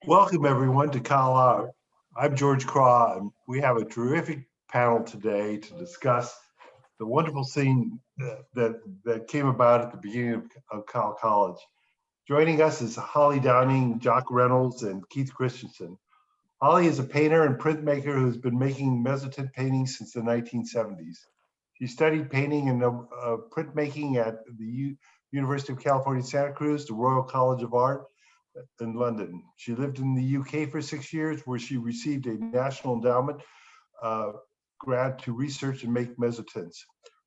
Welcome everyone to Cowell Art. I'm George Kraw, and we have a terrific panel today to discuss the wonderful scene that came about at the beginning of Cowell College. Joining us is Holly Downing, Jock Reynolds, and Keith Christiansen. Holly is a painter and printmaker who's been making mezzotint paintings since the 1970s. She studied painting and printmaking at the University of California, Santa Cruz, the Royal College of Art in London. She lived in the UK for 6 years, where she received a National Endowment grant to research and make mezzotints.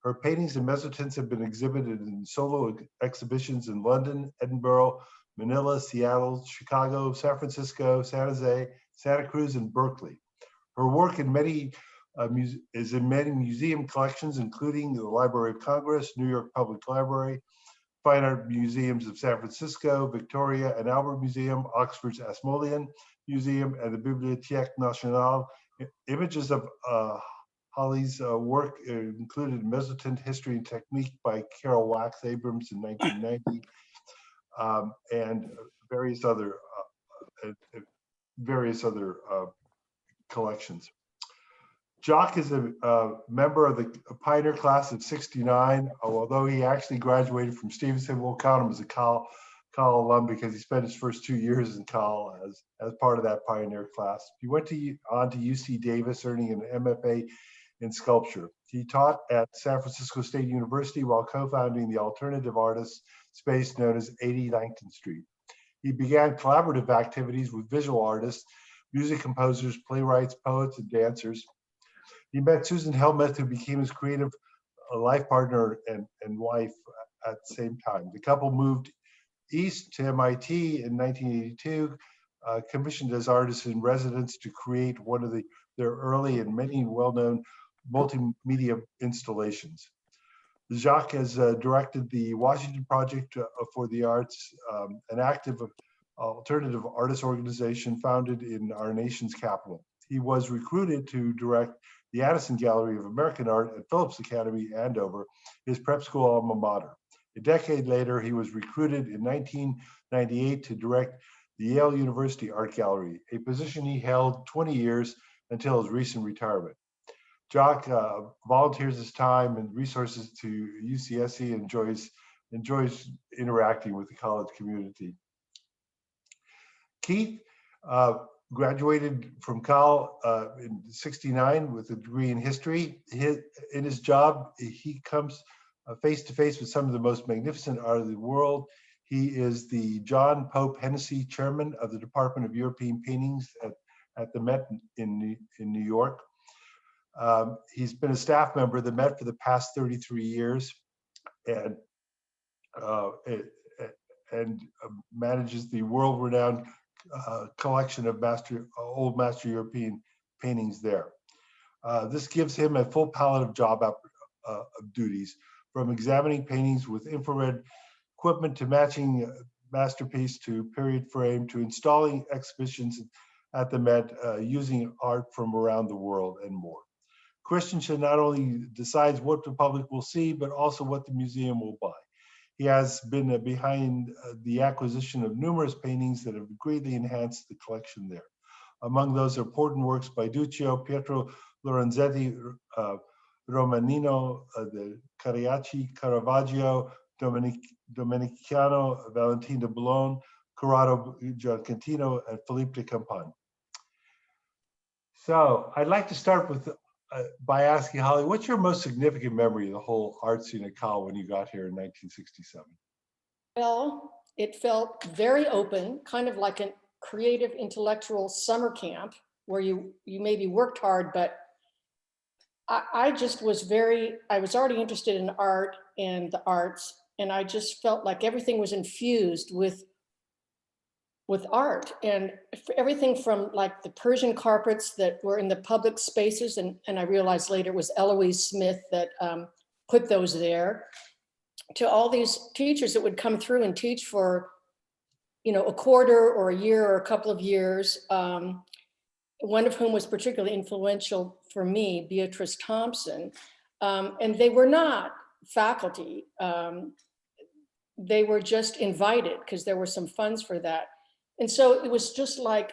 Her paintings and mezzotints have been exhibited in solo exhibitions in London, Edinburgh, Manila, Seattle, Chicago, San Francisco, San Jose, Santa Cruz, and Berkeley. Her work is in many museum collections, including the Library of Congress, New York Public Library, Fine Art Museums of San Francisco, Victoria and Albert Museum, Oxford's Ashmolean Museum, and the Bibliothèque Nationale. Images of Holly's work included Mezzotint History and Technique by Carol Wax Abrams in 1990, and various other collections. Jock is a member of the Pioneer Class of '69, although he actually graduated from Stevenson. We'll count him as a Cowell alum because he spent his first 2 years in Cowell as part of that Pioneer Class. He went on to UC Davis, earning an MFA in sculpture. He taught at San Francisco State University while co-founding the alternative artist space known as 80 Langton Street. He began collaborative activities with visual artists, music composers, playwrights, poets, and dancers. He met Susan Helmuth, who became his creative life partner and wife at the same time. The couple moved east to MIT in 1982, commissioned as artists in residence to create one of their early and many well-known multimedia installations. Jacques has directed the Washington Project for the Arts, an active alternative artist organization founded in our nation's capital. He was recruited to direct the Addison Gallery of American Art at Phillips Academy, Andover, his prep school alma mater. A decade later, he was recruited in 1998 to direct the Yale University Art Gallery, a position he held 20 years until his recent retirement. Jock volunteers his time and resources to UCSC and enjoys interacting with the college community. Keith graduated from Cowell in '69 with a degree in history. In his job, he comes face to face with some of the most magnificent art of the world. He is the John Pope Hennessy Chairman of the Department of European Paintings at the Met in New York. He's been a staff member of the Met for the past 33 years and manages the world-renowned collection of old master European paintings there. This gives him a full palette of job duties, from examining paintings with infrared equipment to matching masterpiece to period frame to installing exhibitions at the Met using art from around the world and more. Christiansen not only decides what the public will see, but also what the museum will buy. He has been behind the acquisition of numerous paintings that have greatly enhanced the collection there. Among those are important works by Duccio, Pietro Lorenzetti, Romanino, the Carracci, Caravaggio, Domenichiano, Valentin de Boulogne, Corrado Giancantino, and Philippe de Campan. So I'd like to start with by asking Holly, what's your most significant memory of the whole art scene at Cowell when you got here in 1967? Well, it felt very open, kind of like a creative intellectual summer camp where you maybe worked hard, but I just was I was already interested in art and the arts, and I just felt like everything was infused with art, and everything from like the Persian carpets that were in the public spaces, and I realized later it was Eloise Smith that put those there, to all these teachers that would come through and teach for, a quarter or a year or a couple of years, one of whom was particularly influential for me, Beatrice Thompson, and they were not faculty. They were just invited because there were some funds for that. And so it was just like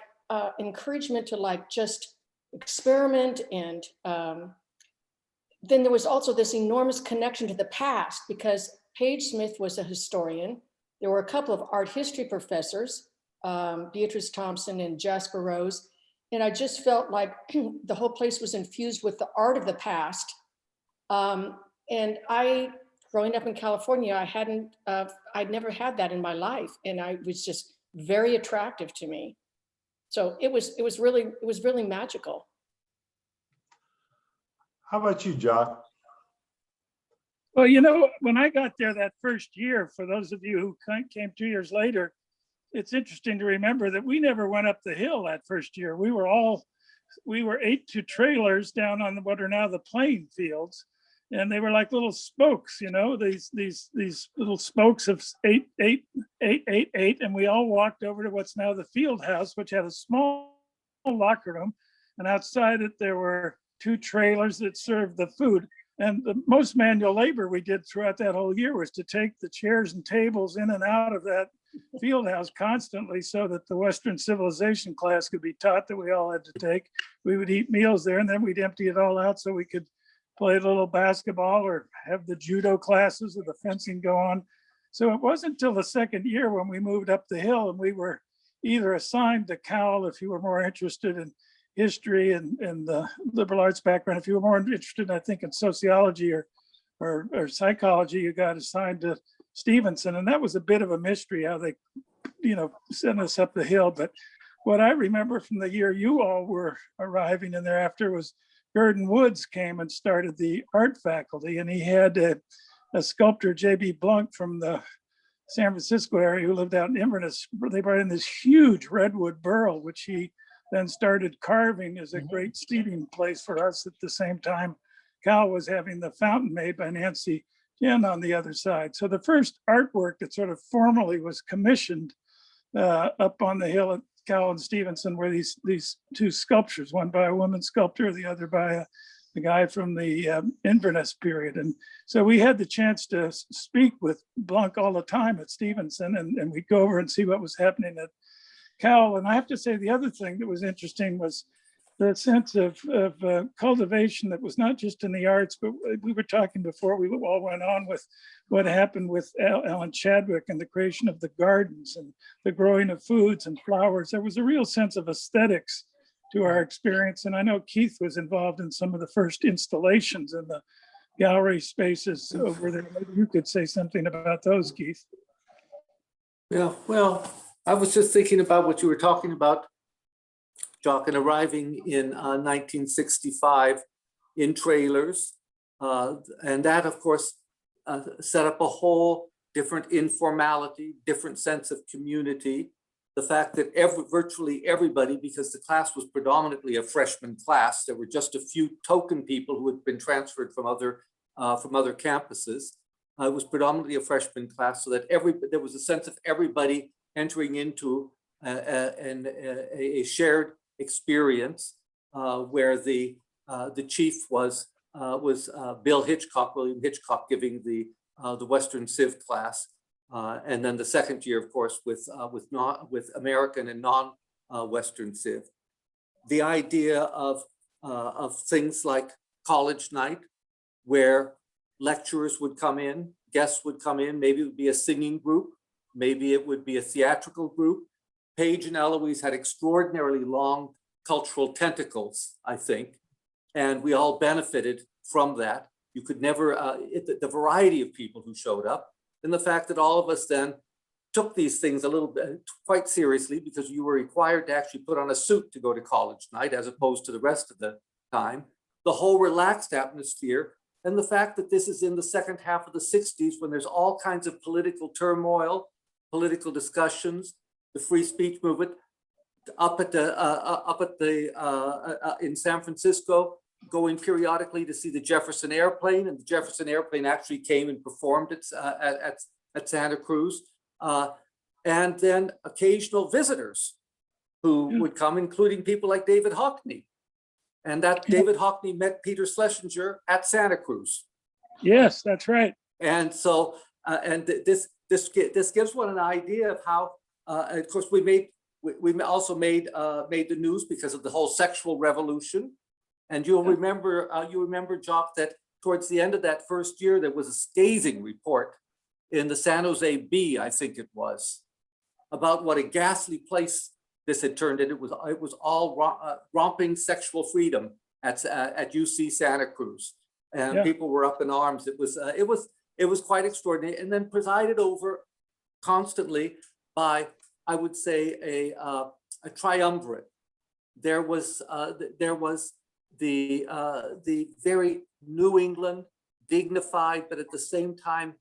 encouragement to like just experiment. And then there was also this enormous connection to the past, because Paige Smith was a historian. There were a couple of art history professors, Beatrice Thompson and Jasper Rose. And I just felt like the whole place was infused with the art of the past. And I, growing up in California, I'd never had that in my life. And I was just very attractive to me. So it was really magical. How about you, Jock? Well, you know, when I got there that first year, for those of you who came 2 years later, it's interesting to remember that we never went up the hill that first year. We were 8 trailers down on what are now the playing fields. And they were like little spokes, you know, these little spokes of 8, 8, 8, 8, 8. And we all walked over to what's now the field house, which had a small locker room. And outside it, there were 2 trailers that served the food. And the most manual labor we did throughout that whole year was to take the chairs and tables in and out of that field house constantly, so that the Western civilization class could be taught that we all had to take. We would eat meals there, and then we'd empty it all out so we could play a little basketball or have the judo classes or the fencing go on. So it wasn't until the second year when we moved up the hill and we were either assigned to Cowell if you were more interested in history and the liberal arts background. If you were more interested, I think, in sociology or psychology, you got assigned to Stevenson. And that was a bit of a mystery how they, you know, sent us up the hill. But what I remember from the year you all were arriving and thereafter was Gurdon Woods came and started the art faculty, and he had a sculptor, J.B. Blunk, from the San Francisco area who lived out in Inverness. They brought in this huge redwood burl, which he then started carving as a great seating place for us. At the same time, Cal was having the fountain made by Nancy Yen on the other side. So the first artwork that sort of formally was commissioned up on the hill at Cowell and Stevenson were these 2 sculptures, one by a woman sculptor, the other by a guy from the Inverness period. And so we had the chance to speak with Blunk all the time at Stevenson, and we'd go over and see what was happening at Cowell. And I have to say, the other thing that was interesting was the sense of cultivation that was not just in the arts, but we were talking before we all went on with what happened with Alan Chadwick and the creation of the gardens and the growing of foods and flowers. There was a real sense of aesthetics to our experience. And I know Keith was involved in some of the first installations in the gallery spaces over there. Maybe you could say something about those, Keith. Yeah, well, I was just thinking about what you were talking about, Jock, and arriving in 1965 in trailers. And that, of course, set up a whole different informality, different sense of community. The fact that virtually everybody, because the class was predominantly a freshman class, there were just a few token people who had been transferred from other campuses. It was predominantly a freshman class, so that there was a sense of everybody entering into a shared experience, where the chief was Bill Hitchcock, William Hitchcock, giving the Western Civ class, and then the second year, of course, with American and non-Western Civ. The idea of things like college night, where lecturers would come in, guests would come in, maybe it would be a singing group, maybe it would be a theatrical group. Paige and Eloise had extraordinarily long cultural tentacles, I think, and we all benefited from that. You could never, the variety of people who showed up, and the fact that all of us then took these things a little bit quite seriously, because you were required to actually put on a suit to go to college night as opposed to the rest of the time. The whole relaxed atmosphere, and the fact that this is in the second half of the 60s, when there's all kinds of political turmoil, political discussions, the free speech movement in San Francisco, going periodically to see the Jefferson Airplane, and the Jefferson Airplane actually came and performed at Santa Cruz, and then occasional visitors who would come, including people like David Hockney, and that David Hockney met Peter Schlesinger at Santa Cruz. Yes, that's right. And so, this gives one an idea of how, of course, we made we also made the news because of the whole sexual revolution. And you'll remember, Jock, that towards the end of that first year, there was a scathing report in the San Jose Bee, I think it was, about what a ghastly place this had turned into. It was all romping sexual freedom at UC Santa Cruz, and people were up in arms. It was quite extraordinary, and then presided over constantly by, I would say, a triumvirate. There was the very New England, dignified, but at the same time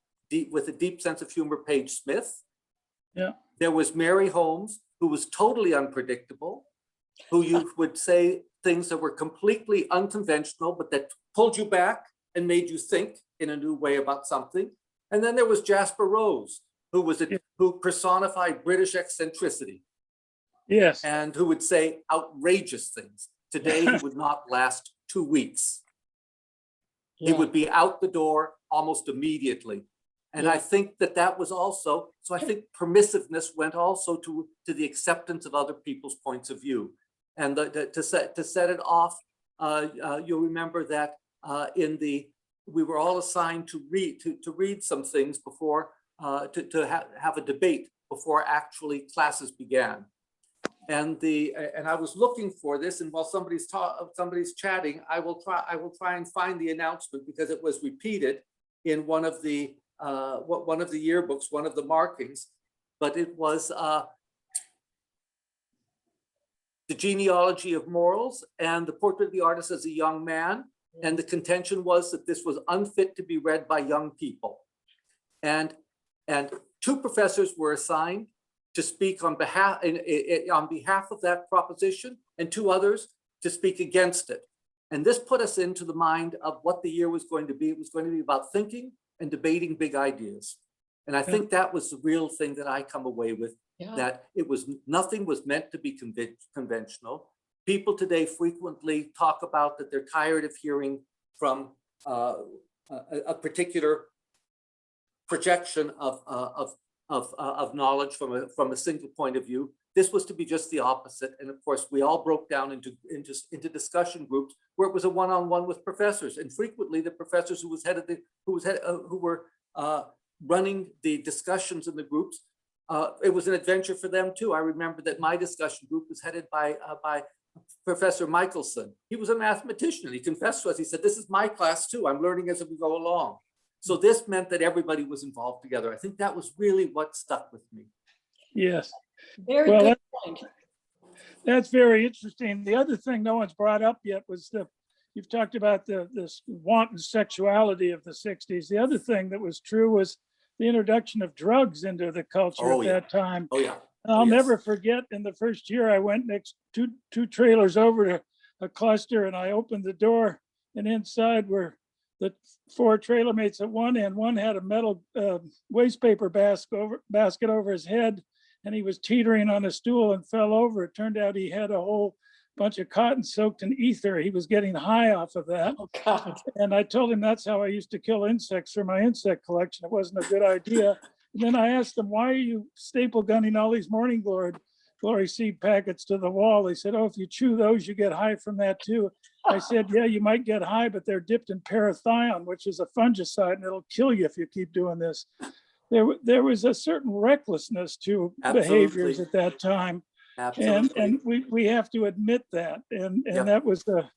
with a deep sense of humor, Page Smith. Yeah. There was Mary Holmes, who was totally unpredictable, who you would say things that were completely unconventional, but that pulled you back and made you think in a new way about something. And then there was Jasper Rose, who personified British eccentricity. Yes. And who would say outrageous things. Today, he would not last 2 weeks. He would be out the door almost immediately. And I think that was also, so I think permissiveness went also to the acceptance of other people's points of view. And to set it off, you'll remember that we were all assigned to read some things before, to have a debate before actually classes began. And I was looking for this, and while somebody's chatting, I will try and find the announcement, because it was repeated in one of the yearbooks, one of the markings, but it was the genealogy of morals and the portrait of the artist as a young man, and the contention was that this was unfit to be read by young people, and 2 professors were assigned to speak on behalf of that proposition, and 2 others to speak against it. And this put us into the mind of what the year was going to be. It was going to be about thinking and debating big ideas. And I think that was the real thing that I come away with, that nothing was meant to be conventional. People today frequently talk about that they're tired of hearing from a particular projection of knowledge from a single point of view. This was to be just the opposite. And of course, we all broke down into discussion groups where it was a one-on-one with professors. And frequently the professors who were running the discussions in the groups, it was an adventure for them too. I remember that my discussion group was headed by Professor Michelson. He was a mathematician. He confessed to us, he said, "This is my class too. I'm learning as we go along." So this meant that everybody was involved together. I think that was really what stuck with me. Yes. Very good point. That's very interesting. The other thing no one's brought up yet was you've talked about this wanton sexuality of the 60s. The other thing that was true was the introduction of drugs into the culture at that time. Oh, yeah. I'll never forget, in the first year, I went next two trailers over to a cluster, and I opened the door, and inside were the 4 trailer mates at one end. One had a metal waste paper basket over his head, and he was teetering on a stool and fell over. It turned out he had a whole bunch of cotton soaked in ether. He was getting high off of that. Oh, God. And I told him that's how I used to kill insects for my insect collection. It wasn't a good idea. And then I asked him, "Why are you staple gunning all these morning glory seed packets to the wall?" They said, "Oh, if you chew those, you get high from that too." I said, "Yeah, you might get high, but they're dipped in parathion, which is a fungicide, and it'll kill you if you keep doing this." There was a certain recklessness to behaviors at that time. Absolutely. And we have to admit that. And that was the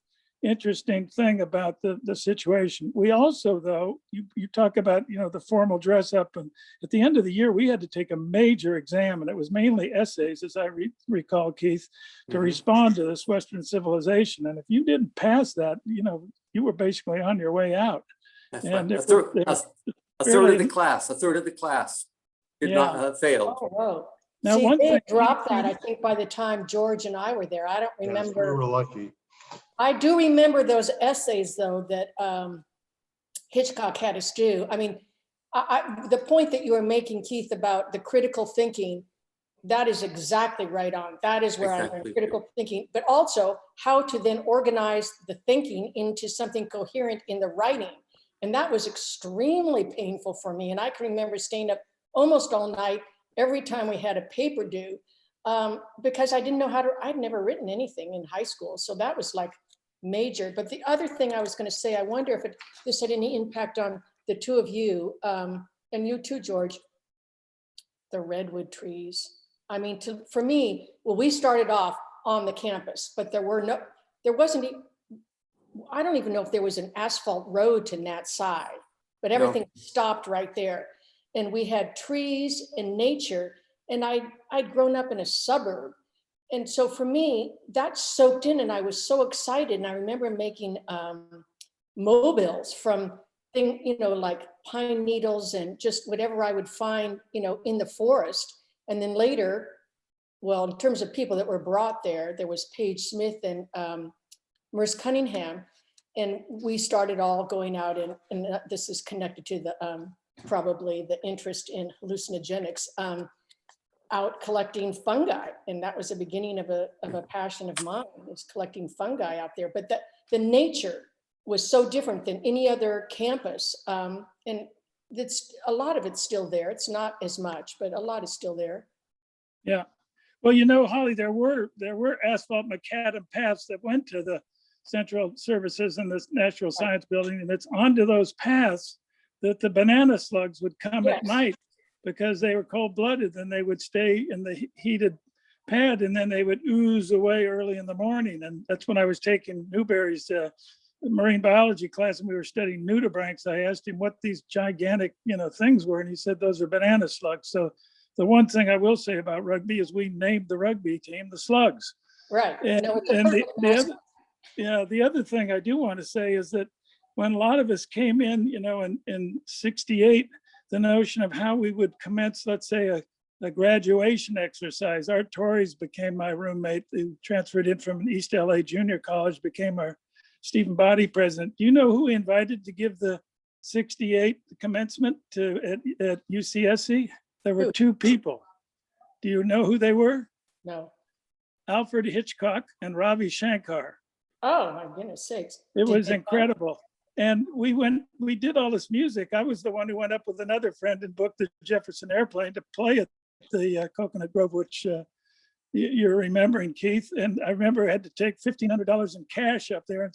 interesting thing about the situation. We also, though, you talk about, the formal dress up, and at the end of the year, we had to take a major exam, and it was mainly essays, as I recall, Keith, to respond to this Western civilization. And if you didn't pass that, you were basically on your way out. That's and right. A third of the class did not fail. Oh, whoa. Now, See, one they thing dropped that, I think, by the time George and I were there. I don't Yes, remember. we were lucky. I do remember those essays, though, that Hitchcock had us do. I mean, the point that you were making, Keith, about the critical thinking, that is exactly right on. That is where I learned critical thinking, but also how to then organize the thinking into something coherent in the writing. And that was extremely painful for me. And I can remember staying up almost all night every time we had a paper due, because I didn't know how to, I'd never written anything in high school. So that was like major. But the other thing I was going to say, I wonder if this had any impact on the two of you, and you too, George, the redwood trees. I mean, for me, well, we started off on the campus, but there wasn't, I don't even know if there was an asphalt road to that side, but everything stopped right there. And we had trees and nature, and I'd grown up in a suburb. And so for me, that soaked in, and I was so excited. And I remember making mobiles from like pine needles and just whatever I would find, in the forest. And then later, well, in terms of people that were brought there, there was Paige Smith and Merce Cunningham. And we started all going out, and this is connected to the probably the interest in hallucinogenics, out collecting fungi. And that was the beginning of a passion of mine, was collecting fungi out there. But the nature was so different than any other campus. And a lot of it's still there. It's not as much, but a lot is still there. Yeah. Well, Holly, there were asphalt macadam paths that went to the Central Services and the Natural Science Building, and it's onto those paths that the banana slugs would come at night, because they were cold-blooded, and they would stay in the heated pad, and then they would ooze away early in the morning. And that's when I was taking Newberry's marine biology class, and we were studying nudibranchs. I asked him what these gigantic, things were, and he said those are banana slugs. So the one thing I will say about rugby is we named the rugby team the Slugs. Right. And, the other thing I do want to say is that when a lot of us came in, in 68, the notion of how we would commence, let's say, a graduation exercise. Art Torres became my roommate, who transferred in from East LA Junior College, became our Stephen Body president. Do you know who we invited to give the 68 commencement at UCSC? There were two people. Do you know who they were? No. Alfred Hitchcock and Ravi Shankar. Oh, my goodness sakes. It was incredible. And we did all this music. I was the one who went up with another friend and booked the Jefferson Airplane to play at the Coconut Grove, which you're remembering, Keith. And I remember I had to take $1,500 in cash up there, and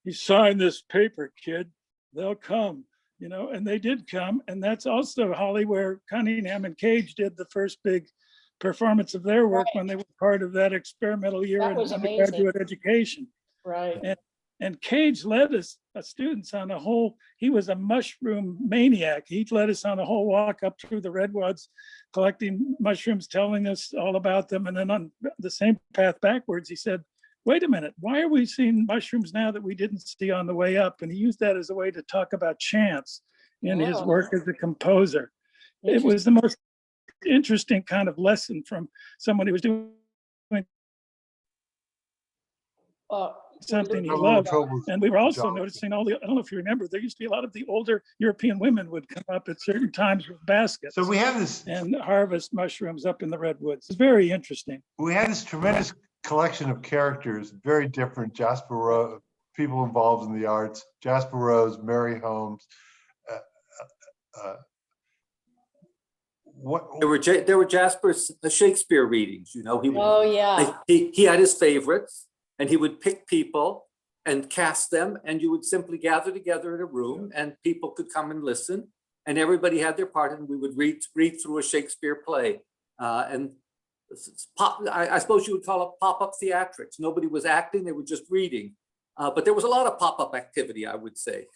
he signed this paper, kid, they'll come, and they did come. And that's also, Holly, where Cunningham and Cage did the first big performance of their work, when they were part of that experimental year in undergraduate education. Right. And Cage led us students on a whole, he was a mushroom maniac. He led us on a whole walk up through the redwoods, collecting mushrooms, telling us all about them. And then on the same path backwards, he said, wait a minute, why are we seeing mushrooms now that we didn't see on the way up? And he used that as a way to talk about chance in his work as a composer. It was the most interesting kind of lesson from someone who was doing something he loved. And we were also noticing I don't know if you remember, there used to be a lot of the older European women would come up at certain times with baskets. So we have this, and harvest mushrooms up in the redwoods. It's very interesting. we had this tremendous collection of characters, very different. Jasper Rose, people involved in the arts, Jasper Rose, Mary Holmes. There were Jasper's Shakespeare readings. He had his favorites, and he would pick people and cast them, and you would simply gather together in a room, and people could come and listen, and everybody had their part, and we would read through a Shakespeare play. And I suppose you would call it pop-up theatrics. Nobody was acting, they were just reading. But there was a lot of pop-up activity, I would say.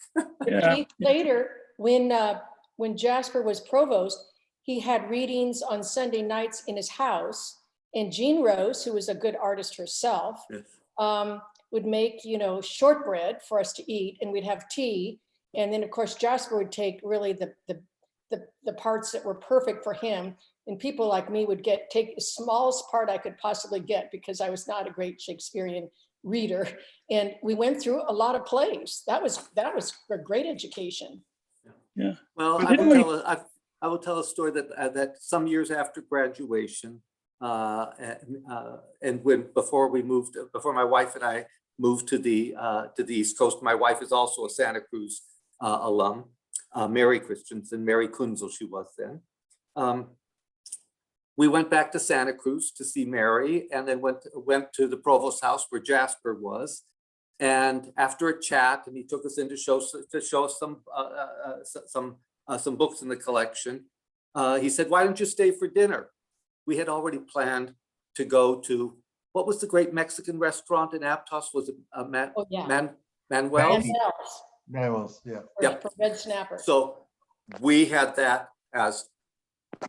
Yeah. Later, when Jasper was provost, he had readings on Sunday nights in his house, and Jean Rose, who was a good artist herself, would make, shortbread for us to eat, and we'd have tea. And then of course, Jasper would take really the parts that were perfect for him. And people like me would take the smallest part I could possibly get, because I was not a great Shakespearean reader. And we went through a lot of plays. That was a great education. Yeah. Well, I will tell a story that some years after graduation, and before my wife and I moved to the East Coast, my wife is also a Santa Cruz alum, Mary Christiansen, Mary Kunzel she was then. we went back to Santa Cruz to see Mary, and then went to the Provost house where Jasper was. And after a chat, and he took us in to show us some books in the collection. He said, "Why don't you stay for dinner?" We had already planned to go to, what was the great Mexican restaurant in Aptos? Was it Oh, yeah. Manuel's? Manuel's, yeah. Yeah. For red snapper. So we had that as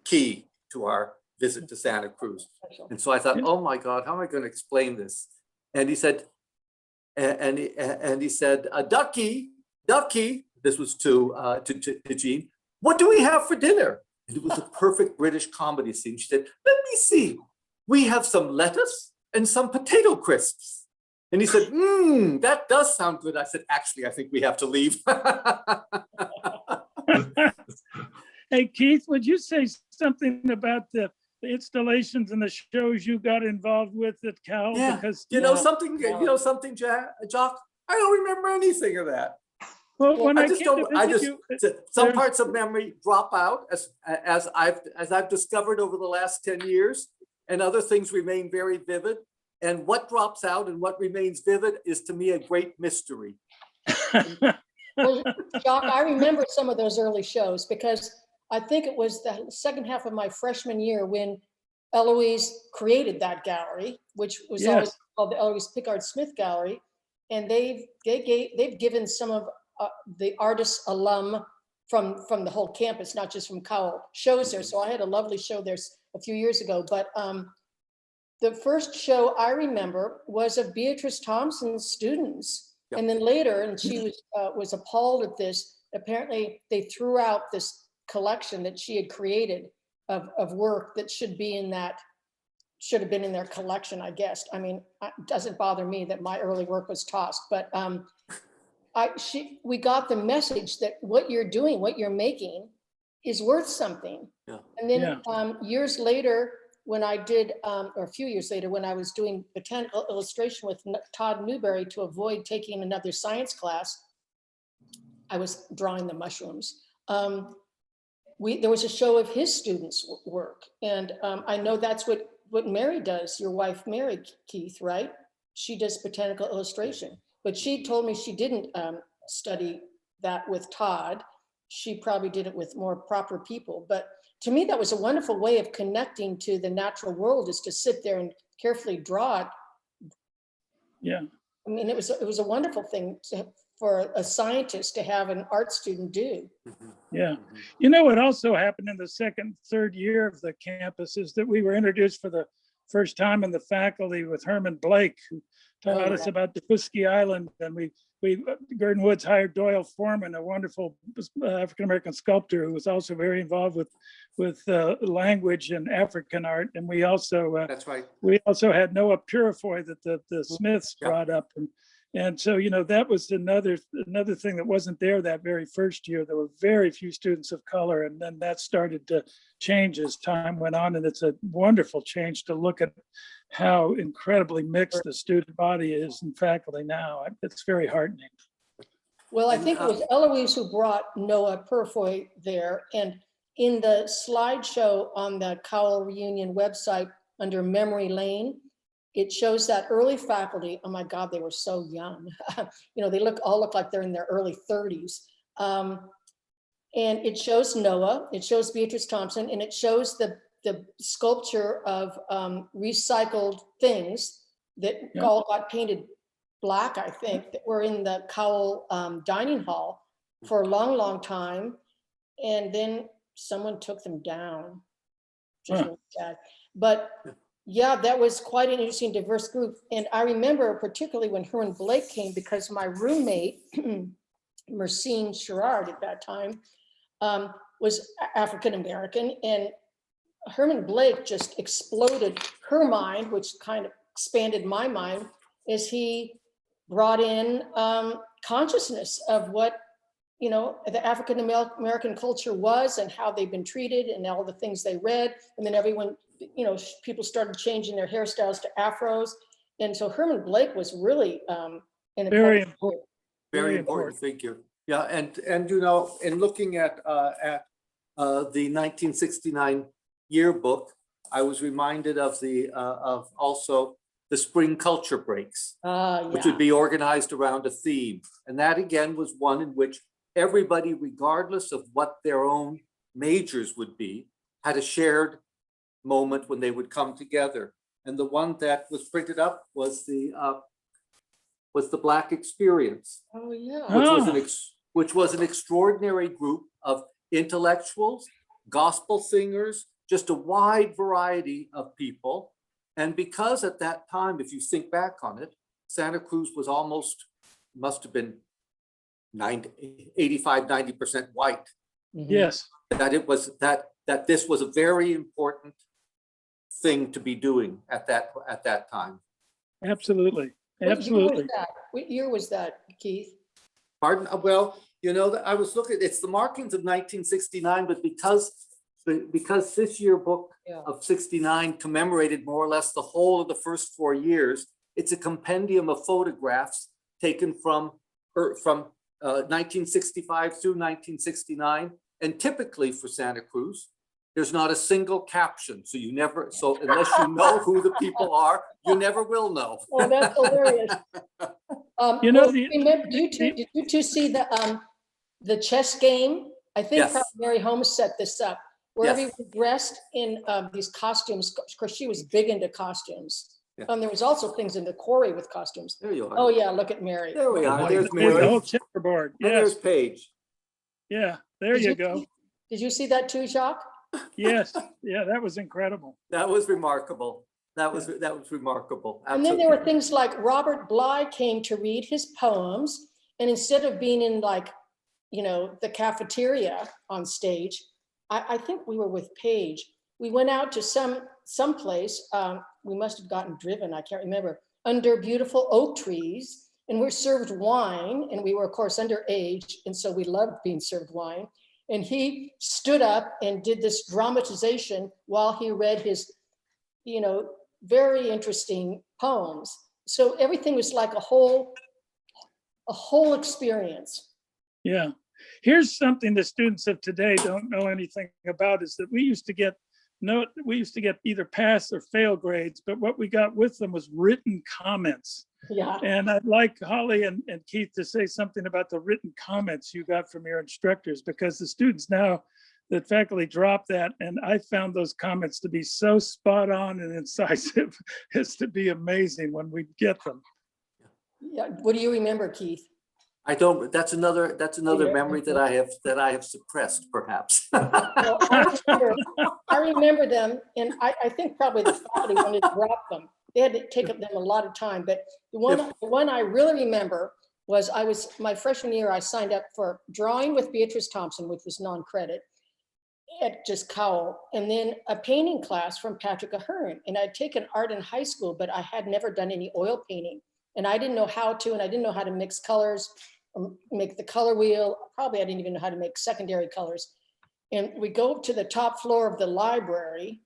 key to our visit to Santa Cruz. And so I thought, oh my God, how am I going to explain this? And he said, Ducky, this was to Jean, "what do we have for dinner?" And it was a perfect British comedy scene. She said, "Let me see. We have some lettuce and some potato crisps." And he said, "That does sound good." I said, "Actually, I think we have to leave." Hey, Keith, would you say something about the installations and the shows you got involved with at Cowell? Yeah, Because something, Jock, I don't remember anything of that. well, when I I just came to don't, I visit just, you, some there's- parts of memory drop out as I've discovered over the last 10 years, and other things remain very vivid. And what drops out and what remains vivid is to me a great mystery. Well, Jock, I remember some of those early shows because I think it was the second half of my freshman year when Eloise created that gallery, which was always Yes. called the Eloise Pickard Smith Gallery. And they've given some of the artists alum from the whole campus, not just from Cowell, shows there. So I had a lovely show there a few years ago. But the first show I remember was of Beatrice Thompson's students. Yep. And then later, and she was appalled at this. Apparently, they threw out this collection that she had created of work that should have been in their collection, I guess. I mean, it doesn't bother me that my early work was tossed, but we got the message that what you're doing, what you're making is worth something. Yeah. And then years later, when I did, or a few years later, when I was doing botanical illustration with Todd Newberry to avoid taking another science class, I was drawing the mushrooms. There was a show of his students' work. And I know that's what Mary does, your wife, Mary, Keith, right? She does botanical illustration, but she told me she didn't study that with Todd. She probably did it with more proper people. But to me, that was a wonderful way of connecting to the natural world, is to sit there and carefully draw it. Yeah. I mean, it was a wonderful thing for a scientist to have an art student do. Yeah. You know what also happened in the second, third year of the campus is that we were introduced for the first time in the faculty with Herman Blake, who taught us about Dafuski Island. And Gordon Woods hired Doyle Foreman, a wonderful African-American sculptor who was also very involved with language and African art. And we also, That's right. we also had Noah Purifoy that the Smiths brought up. And so, that was another thing that wasn't there that very first year. There were very few students of color, and then that started to change as time went on. And it's a wonderful change to look at how incredibly mixed the student body is in faculty now. It's very heartening. Well, I think it was Eloise who brought Noah Purifoy there. And in the slideshow on the Cowell Reunion website under Memory Lane, it shows that early faculty. Oh my God, they were so young. They all look like they're in their early 30s. And it shows Noah, it shows Beatrice Thompson, and it shows the sculpture of recycled things that all got painted black, I think, that were in the Cowell dining hall for a long, long time. And then someone took them down, which is really sad. But yeah, that was quite an interesting, diverse group. And I remember particularly when Herman Blake came, because my roommate, Mercine Sherrard at that time, was African-American. And Herman Blake just exploded her mind, which kind of expanded my mind, as he brought in consciousness of what, the African-American culture was and how they've been treated and all the things they read. And then everyone, people started changing their hairstyles to afros. And so Herman Blake was really Very important. Very important figure. Yeah, and in looking at the 1969 yearbook, I was reminded of of also the spring culture breaks, which would be organized around a theme. And that again was one in which everybody, regardless of what their own majors would be, had a shared moment when they would come together. And the one that was printed up was the Black Experience, Oh, yeah. which was an extraordinary group of intellectuals, gospel singers, just a wide variety of people. And because at that time, if you think back on it, Santa Cruz was must have been 85, 90% white. Yes. That this was a very important thing to be doing at that time. Absolutely. Absolutely. What year was that, Keith? Pardon? Well, you know, I was looking, it's the markings of 1969, but because this yearbook of 69 commemorated more or less the whole of the first 4 years, it's a compendium of photographs taken from 1965 through 1969. And typically for Santa Cruz, there's not a single caption. So unless you know who the people are, you never will know. Oh, that's hilarious. You know, did you two see the chess game? I think Yes. probably Mary Holmes set this up, where Yes. everyone dressed in these costumes. Of course, she was big into costumes. Yeah. There was also things in the quarry with costumes. There you are. Oh yeah, look at Mary. There we are. There's the Mary. whole checkerboard. And there's Yes. Paige. Yeah. There you go. Did you see that too, Jacques? Yes. Yeah. That was incredible. That was remarkable. That was remarkable. And then there were things like Robert Bly came to read his poems, and instead of being in the cafeteria on stage, I think we were with Paige. We went out to some place. We must have gotten driven, I can't remember, under beautiful oak trees, and we're served wine, and we were of course underage, and so we loved being served wine. And he stood up and did this dramatization while he read his, very interesting poems. So everything was like a whole experience. Yeah. Here's something the students of today don't know anything about, is that we used to get either pass or fail grades, but what we got with them was written comments. Yeah. And I'd like Holly and Keith to say something about the written comments you got from your instructors, because the students now, that faculty dropped that, and I found those comments to be so spot on and incisive as to be amazing when we get them. Yeah. What do you remember, Keith? I don't. That's another memory that I have suppressed, perhaps. Well, I remember them, and I think probably the faculty wanted to drop them. They had to take them a lot of time, but the one I really remember was my freshman year, I signed up for drawing with Beatrice Thompson, which was non-credit at just Cowell, and then a painting class from Patrick Ahern. And I'd taken art in high school, but I had never done any oil painting, and I didn't know how to, and I didn't know how to mix colors, or make the color wheel. Probably I didn't even know how to make secondary colors. And we go to the top floor of the library,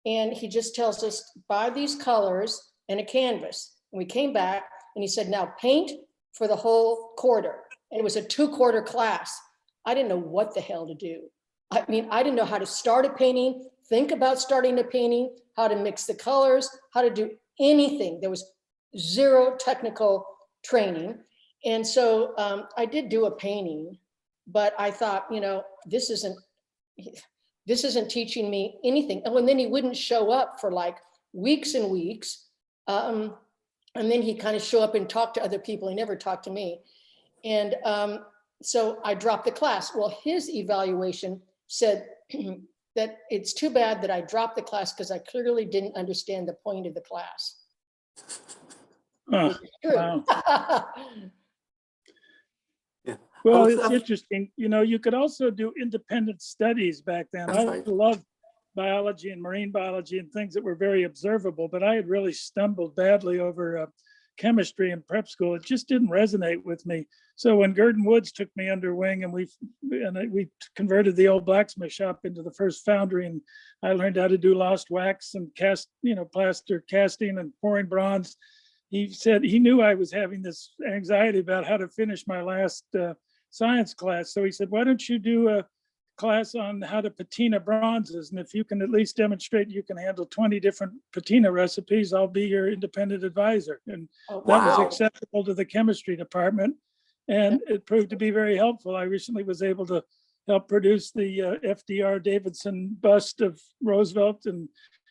and he just tells us, buy these colors and a canvas. And we came back, and he said, now paint for the whole quarter. And it was a 2-quarter class. I didn't know what the hell to do. I mean, I didn't know how to start a painting, think about starting a painting, how to mix the colors, how to do anything. There was zero technical training. And so I did do a painting, but I thought, this isn't teaching me anything. And then he wouldn't show up for like weeks and weeks. And then he kind of show up and talk to other people. He never talked to me. And so I dropped the class. Well, his evaluation said that it's too bad that I dropped the class because I clearly didn't understand the point of the class. Oh, wow. Yeah. Well, it's interesting. You could also do independent studies back then. That's I right. loved biology and marine biology and things that were very observable, but I had really stumbled badly over chemistry in prep school. It just didn't resonate with me. So when Gurdon Woods took me under wing, and we converted the old blacksmith shop into the first foundry, and I learned how to do lost wax and plaster casting and pouring bronze. He said he knew I was having this anxiety about how to finish my last science class. So he said, why don't you do a class on how to patina bronzes. And if you can at least demonstrate you can handle 20 different patina recipes, I'll be your independent advisor. And Oh, that was Wow. acceptable to the chemistry department. And it proved to be very helpful. I recently was able to help produce the FDR Davidson bust of Roosevelt and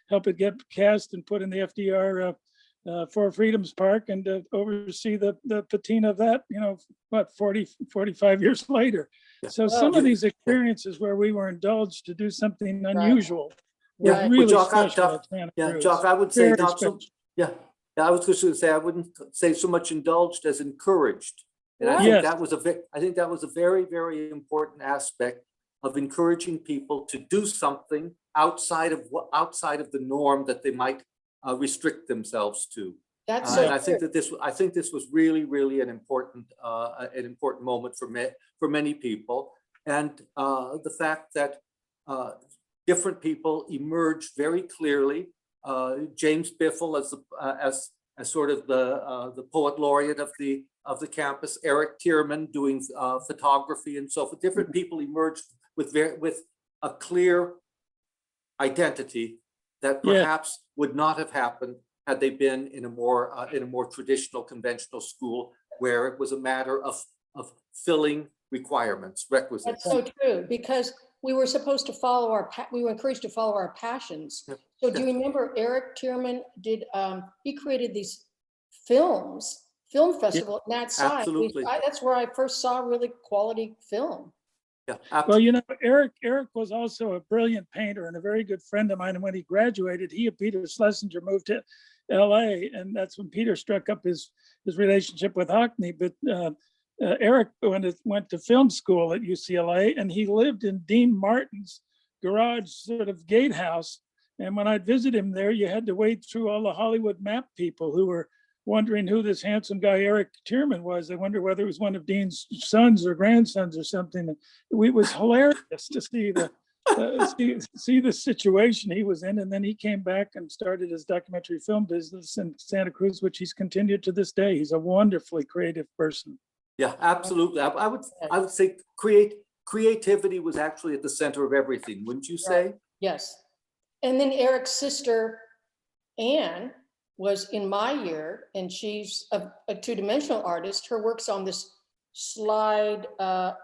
help it get cast and put in the FDR Four Freedoms Park, and to oversee the patina of that, 45 years later. So some of these experiences where we were indulged to do something unusual were Right. really Well, Jock, special at Santa Yeah, Cruz. Jock, I would say Very not so, special. yeah, I was just gonna say, I wouldn't say so much indulged as encouraged. And I Right. think Yes. that was I think that was a very, very important aspect of encouraging people to do something outside of the norm that they might restrict themselves to. That's And so I think true. that I think this was really, really an important moment for many people. And the fact that different people emerged very clearly. James Biffle as sort of the poet laureate of the campus, Eric Tierman doing photography and so forth. Different people emerged with a clear identity that Yeah. perhaps would not have happened had they been in a more traditional, conventional school, where it was a matter of filling requirements, requisites. That's so true, because we were supposed to follow we were encouraged to follow our passions. Yep. So do you remember Eric Tierman did, he created these film festival at Nat Sci. Absolutely. That's where I first saw really quality film. Yeah, Well, Eric was also a brilliant painter and a very good friend of mine. And when he graduated, he and Peter Schlesinger moved to LA. And that's when Peter struck up his relationship with Hockney. But Eric went to film school at UCLA, and he lived in Dean Martin's garage sort of gatehouse. And when I'd visit him there, you had to wade through all the Hollywood map people who were wondering who this handsome guy Eric Tierman was. They wonder whether it was one of Dean's sons or grandsons or something. It was hilarious to see see the situation he was in. And then he came back and started his documentary film business in Santa Cruz, which he's continued to this day. He's a wonderfully creative person. Yeah, absolutely. I would say creativity was actually at the center of everything, wouldn't you say? Right. Yes. And then Eric's sister, Anne, was in my year, and she's a two-dimensional artist. Her work's on this slideshow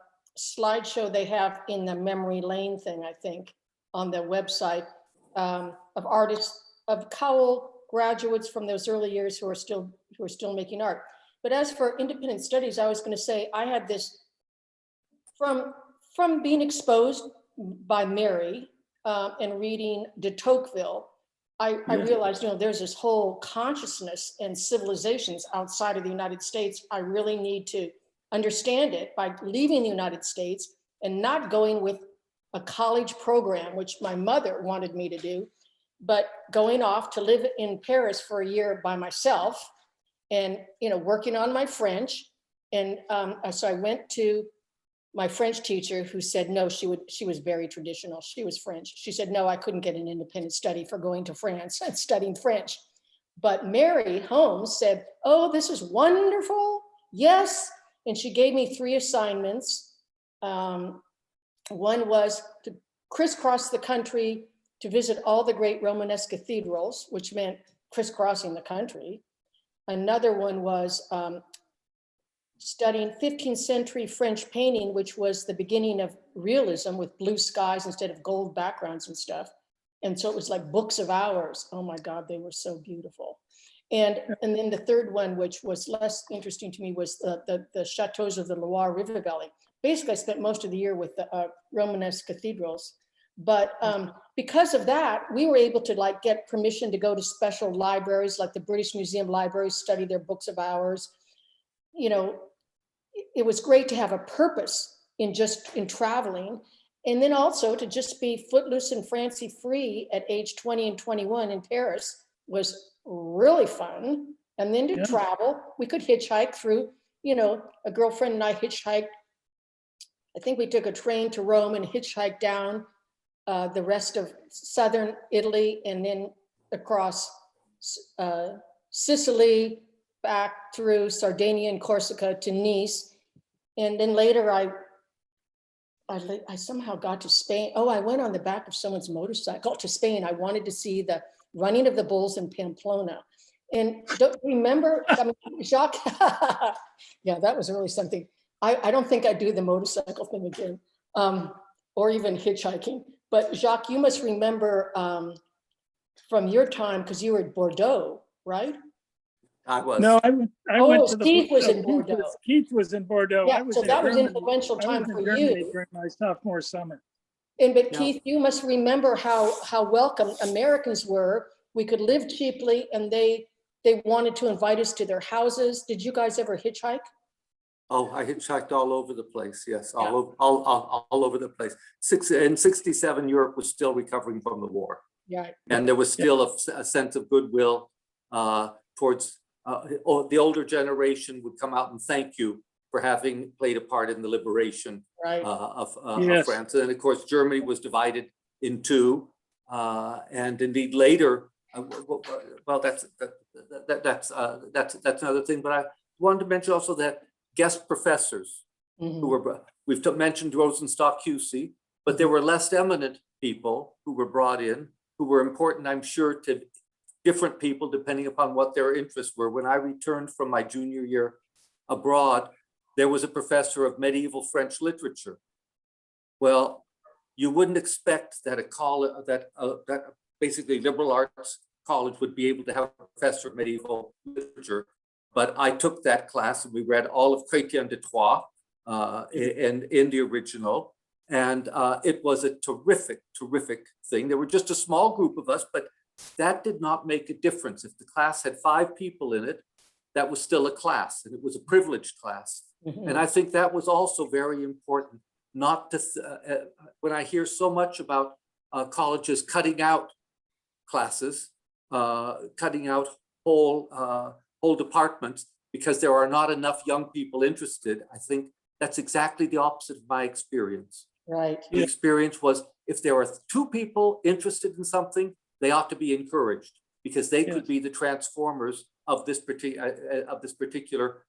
they have in the memory lane thing, I think, on the website, of artists, of Cowell graduates from those early years who are still making art. But as for independent studies, I was going to say I had this from being exposed by Mary and reading de Tocqueville. I realized, there's this whole consciousness and civilizations outside of the United States. I really need to understand it by leaving the United States and not going with a college program, which my mother wanted me to do, but going off to live in Paris for a year by myself and, working on my French. And so I went to my French teacher, who said, no, she was very traditional. She was French. She said, no, I couldn't get an independent study for going to France and studying French. But Mary Holmes said, oh, this is wonderful. Yes. And she gave me 3 assignments. One was to crisscross the country to visit all the great Romanesque cathedrals, which meant crisscrossing the country. Another one was studying 15th century French painting, which was the beginning of realism with blue skies instead of gold backgrounds and stuff. And so it was like books of hours. Oh my God, they were so beautiful. And then the third one, which was less interesting to me, was the chateaus of the Loire River Valley. Basically, I spent most of the year with the Romanesque cathedrals. But because of that, we were able to get permission to go to special libraries, like the British Museum Library, study their books of hours. It was great to have a purpose in traveling, and then also to just be footloose and fancy free at age 20 and 21 in Paris was really fun. And then to travel, we could hitchhike through, a girlfriend and I hitchhiked. I think we took a train to Rome and hitchhiked down the rest of southern Italy and then across Sicily, back through Sardinia and Corsica to Nice. And then later I I somehow got to Spain. Oh, I went on the back of someone's motorcycle to Spain. I wanted to see the running of the bulls in Pamplona. And don't you remember, I mean, Jacques, yeah, that was really something. I don't think I'd do the motorcycle thing again, or even hitchhiking. But Jacques, you must remember from your time, because you were at Bordeaux, right? I was. No, I went to the. Keith was in Keith Bordeaux. Keith was in Bordeaux. Yeah, I was so in that was Germany. influential I time was for in Germany you. during my sophomore summer. And but Yeah. Keith, you must remember how welcome Americans were. We could live cheaply, and they wanted to invite us to their houses. Did you guys ever hitchhike? Oh, I hitchhiked all over the place. Yes, Yeah. all over the place. In '67, Europe was still recovering from the war, Yeah. and there was still a sense of goodwill towards the older generation would come out and thank you for having played a part in the liberation Right. of Yes. France. And of course, Germany was divided in two, and indeed later. Well, that's another thing. But I wanted to mention also that guest professors who were, we've mentioned Rosenstock QC, but there were less eminent people who were brought in, who were important, I'm sure, to different people depending upon what their interests were. When I returned from my junior year abroad, there was a professor of medieval French literature. Well, you wouldn't expect that that basically liberal arts college would be able to have a professor of medieval literature. But I took that class and we read all of Chrétien de Troyes in the original. And it was a terrific thing. There were just a small group of us, but that did not make a difference. If the class had 5 people in it, that was still a class, and it was a privileged class. And I think that was also very important, not to, when I hear so much about colleges cutting out classes, cutting out whole departments because there are not enough young people interested, I think that's exactly the opposite of my experience. Right. The experience was if there are 2 people interested in something, they ought to be encouraged because they could be the transformers of this particular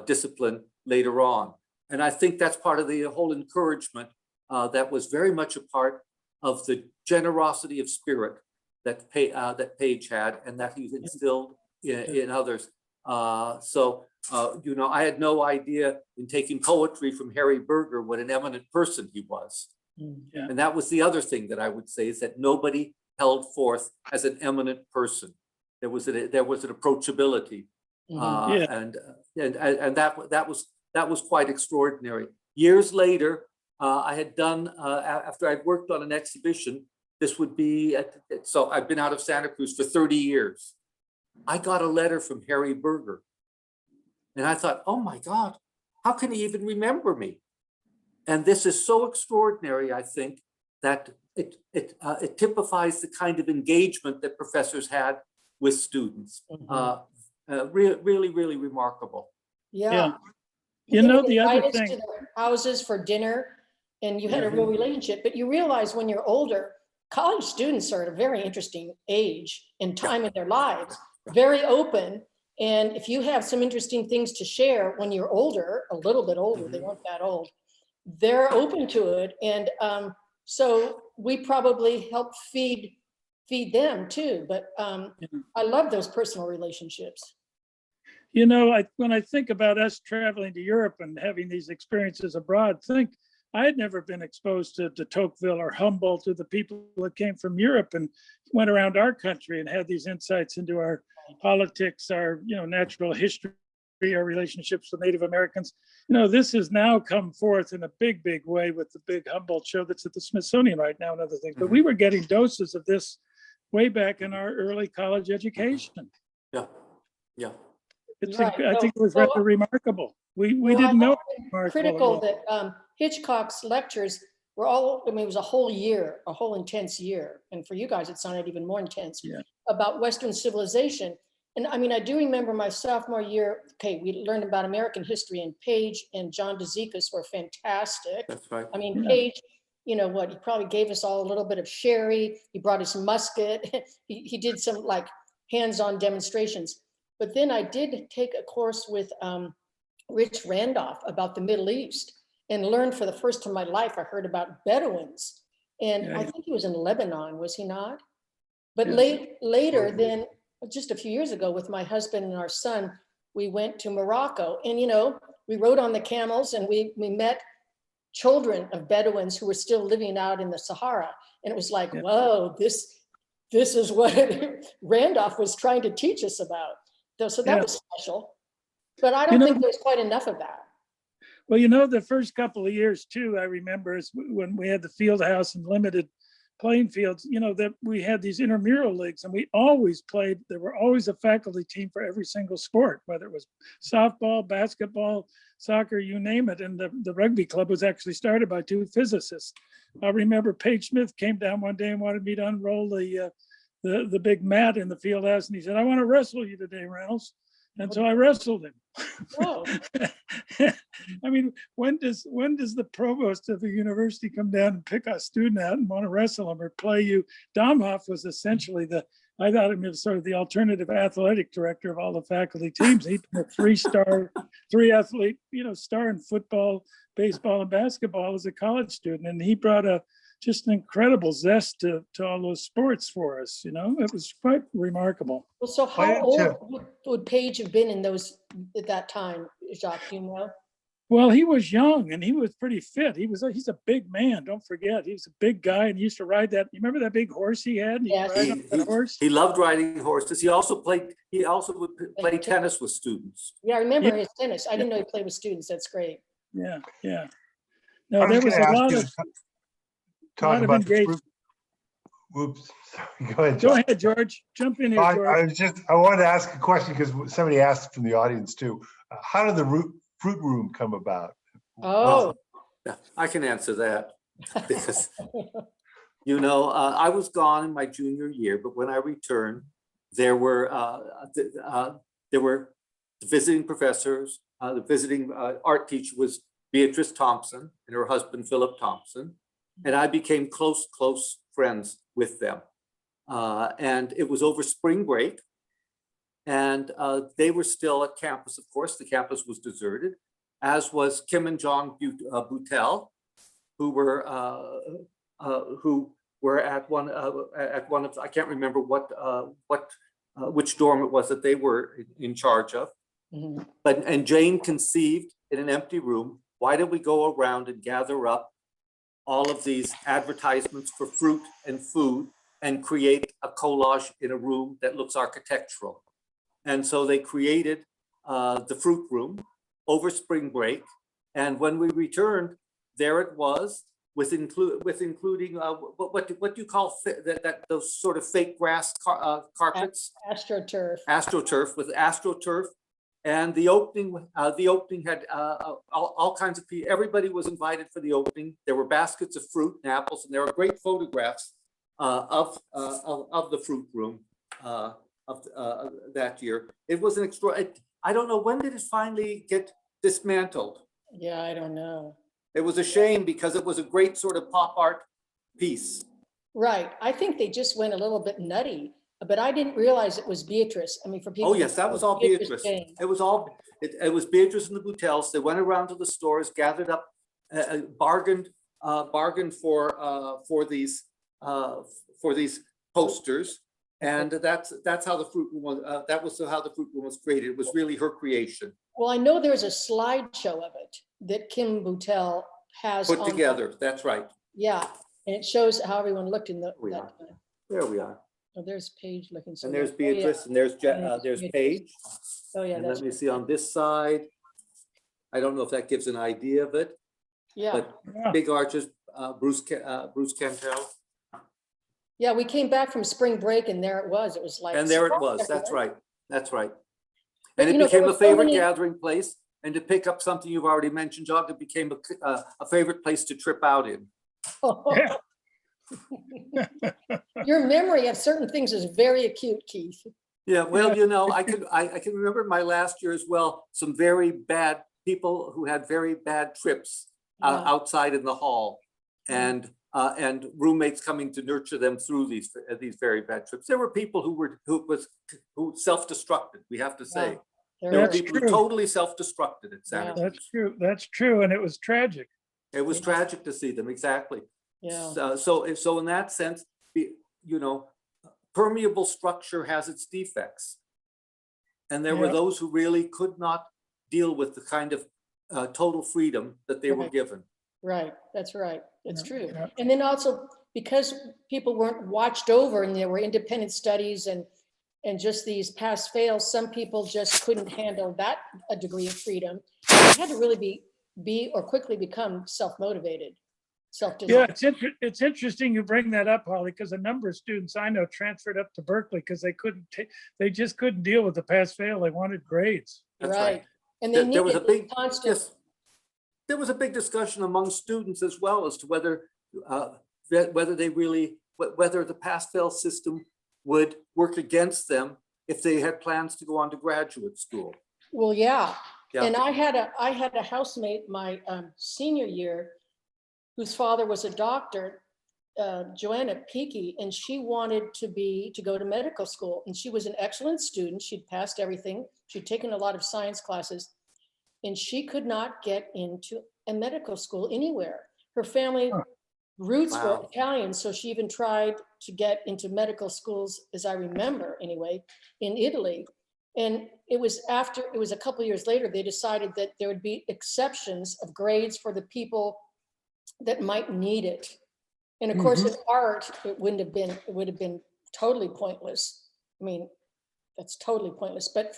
discipline later on. And I think that's part of the whole encouragement that was very much a part of the generosity of spirit that Page had and that he instilled in others. You know, I had no idea in taking poetry from Harry Berger what an eminent person he was. Yeah. And that was the other thing that I would say is that nobody held forth as an eminent person. There was an approachability, and that was quite extraordinary. Years later, I had done after I'd worked on an exhibition. This would be so I've been out of Santa Cruz for 30 years. I got a letter from Harry Berger, and I thought, oh my God, how can he even remember me? And this is so extraordinary, I think, that it typifies the kind of engagement that professors had with students. Really remarkable. Yeah. You know, the other Invite us thing, to their houses for dinner, and you had a real relationship. But you realize when you're older, college students are at a very interesting age and time in their lives, very open. And if you have some interesting things to share when you're older, a little bit older, they weren't that old, they're open to it. And so we probably help feed them too. But I love those personal relationships. you know, when I think about us traveling to Europe and having these experiences abroad, I had never been exposed to de Tocqueville or Humboldt, to the people that came from Europe and went around our country and had these insights into our politics, our natural history, our relationships with Native Americans. This has now come forth in a big way with the big Humboldt show that's at the Smithsonian right now and other things. But we were getting doses of this way back in our early college education. Yeah. Right. I think it was rather remarkable. We didn't know. Critical that Hitchcock's lectures were all, it was a whole year, a whole intense year. And for you guys, it sounded even more intense about Western civilization. And I do remember my sophomore year, we learned about American history, and Page and John DeZikas were fantastic. That's right. Page, he probably gave us all a little bit of sherry. He brought his musket. he did some hands-on demonstrations. But then I did take a course with Rich Randolph about the Middle East. and learned for the first time in my life, I heard about Bedouins. And Yeah, I think he was in Lebanon, was he not? But Yes. later, then just a few years ago with my husband and our son, we went to Morocco, and we rode on the camels, and we met children of Bedouins who were still living out in the Sahara. And it was like, Yeah. whoa, this is what Randolph was trying to teach us about. So that Yeah. was special. But I don't think there's quite enough of that. Well, the first couple of years too, I remember is when we had the field house and limited playing fields, that we had these intramural leagues, and we always played. There were always a faculty team for every single sport, whether it was softball, basketball, soccer, you name it. And the rugby club was actually started by two physicists. I remember Page Smith came down one day and wanted me to unroll the big mat in the field house, and he said, "I want to wrestle you today, Reynolds." And so I wrestled him. Whoa. I mean, when does the provost of the university come down and pick a student out and want to wrestle him or play you? Domhoff was essentially I thought him as sort of the alternative athletic director of all the faculty teams. He'd been a three athlete, star in football, baseball, and basketball as a college student. And he brought just an incredible zest to all those sports for us. It was quite remarkable. Well, so how old would Page have been at that time, Jacques, do you know? Well, he was young and he was pretty fit. He's a big man. Don't forget, he was a big guy and he used to ride that. You remember that big horse he had? Yes. Horse. He loved riding horses. He also would play tennis with students. Yeah, I remember his tennis. I didn't know he played with students. That's great. Yeah. No, there was a lot of talk about the engagement. Oops. Sorry. Go ahead, Go John. ahead, George. Jump in here, George. I wanted to ask a question because somebody asked from the audience too. How did the fruit room come about? Oh. Yeah, I can answer that because, I was gone in my junior year, but when I returned, there were the visiting professors. The visiting art teacher was Beatrice Thompson and her husband, Philip Thompson. And I became close friends with them. And it was over spring break. And they were still at campus, of course. The campus was deserted, as was Kim and John Boutel, who were at one of, I can't remember which dorm it was that they were in charge of. Mhm. And Jane conceived in an empty room, why don't we go around and gather up all of these advertisements for fruit and food and create a collage in a room that looks architectural. And so they created the fruit room over spring break. And when we returned, there it was with including what do you call those sort of fake grass carpets? AstroTurf. With AstroTurf. And the opening had all kinds of people. Everybody was invited for the opening. There were baskets of fruit and apples, and there were great photographs of the fruit room that year. It was an extra. I don't know, when did it finally get dismantled? Yeah, I don't know. It was a shame because it was a great sort of pop art piece. Right. I think they just went a little bit nutty. But I didn't realize it was Beatrice. I mean, for people. Oh yes, that was all Beatrice. It was Beatrice and the Boutels. They went around to the stores, gathered up, bargained for these posters, and that's how the fruit room was. That was how the fruit room was created. It was really her creation. Well, I know there's a slideshow of it that Kim Boutel has put together. That's right. Yeah, and it shows how everyone looked in There we are. Oh, there's Paige looking. So and there's Beatrice, oh, yeah. and there's Paige. Oh yeah, and that's let me see on this side. I don't know if that gives an idea of it. Yeah. But big arches, Bruce Cantel. Yeah, we came back from spring break and there it was. It was like. And there it was. That's right. That's right. But, and it became a favorite gathering place. And to pick up something you've already mentioned, Jock, it became a favorite place to trip out in. Yeah. Your memory of certain things is very acute, Keith. Yeah, well, I can remember my last year as well, some very bad people who had very bad trips outside in the hall, and roommates coming to nurture them through these very bad trips. There were people who self-destructed, we have to say. There were people who totally self-destructed at Santa. That's true. And it was tragic. It was Yeah. tragic to see them, exactly. Yeah. So in that sense, you know, permeable structure has its defects. And there were Yeah. those who really could not deal with the kind of total freedom that they were Right. given. Right, that's right. It's Yeah, true. yeah. And then also because people weren't watched over and there were independent studies and just these pass fails, some people just couldn't handle that a degree of freedom. They had to really be or quickly become self-motivated, Yeah, self-disciplined. it's interesting you bring that up, Holly, because a number of students I know transferred up to Berkeley because they just couldn't deal with the pass fail. They wanted grades. That's Right. And they There was a needed big, constant, yes, there was a big discussion among students as well as to whether whether they really, whether the pass-fail system would work against them if they had plans to go on to graduate school. well, yeah. Yeah. And I had a housemate my senior year whose father was a doctor, Joanna Peakey, and she wanted to go to medical school. And she was an excellent student. She'd passed everything. She'd taken a lot of science classes, and she could not get into a medical school anywhere. Her family Huh. roots were Wow. Italian, so she even tried to get into medical schools, as I remember anyway, in Italy. And it was a couple of years later, they decided that there would be exceptions of grades for the people that might need it. And of course, in art, it would have been totally pointless. I mean, that's totally pointless. But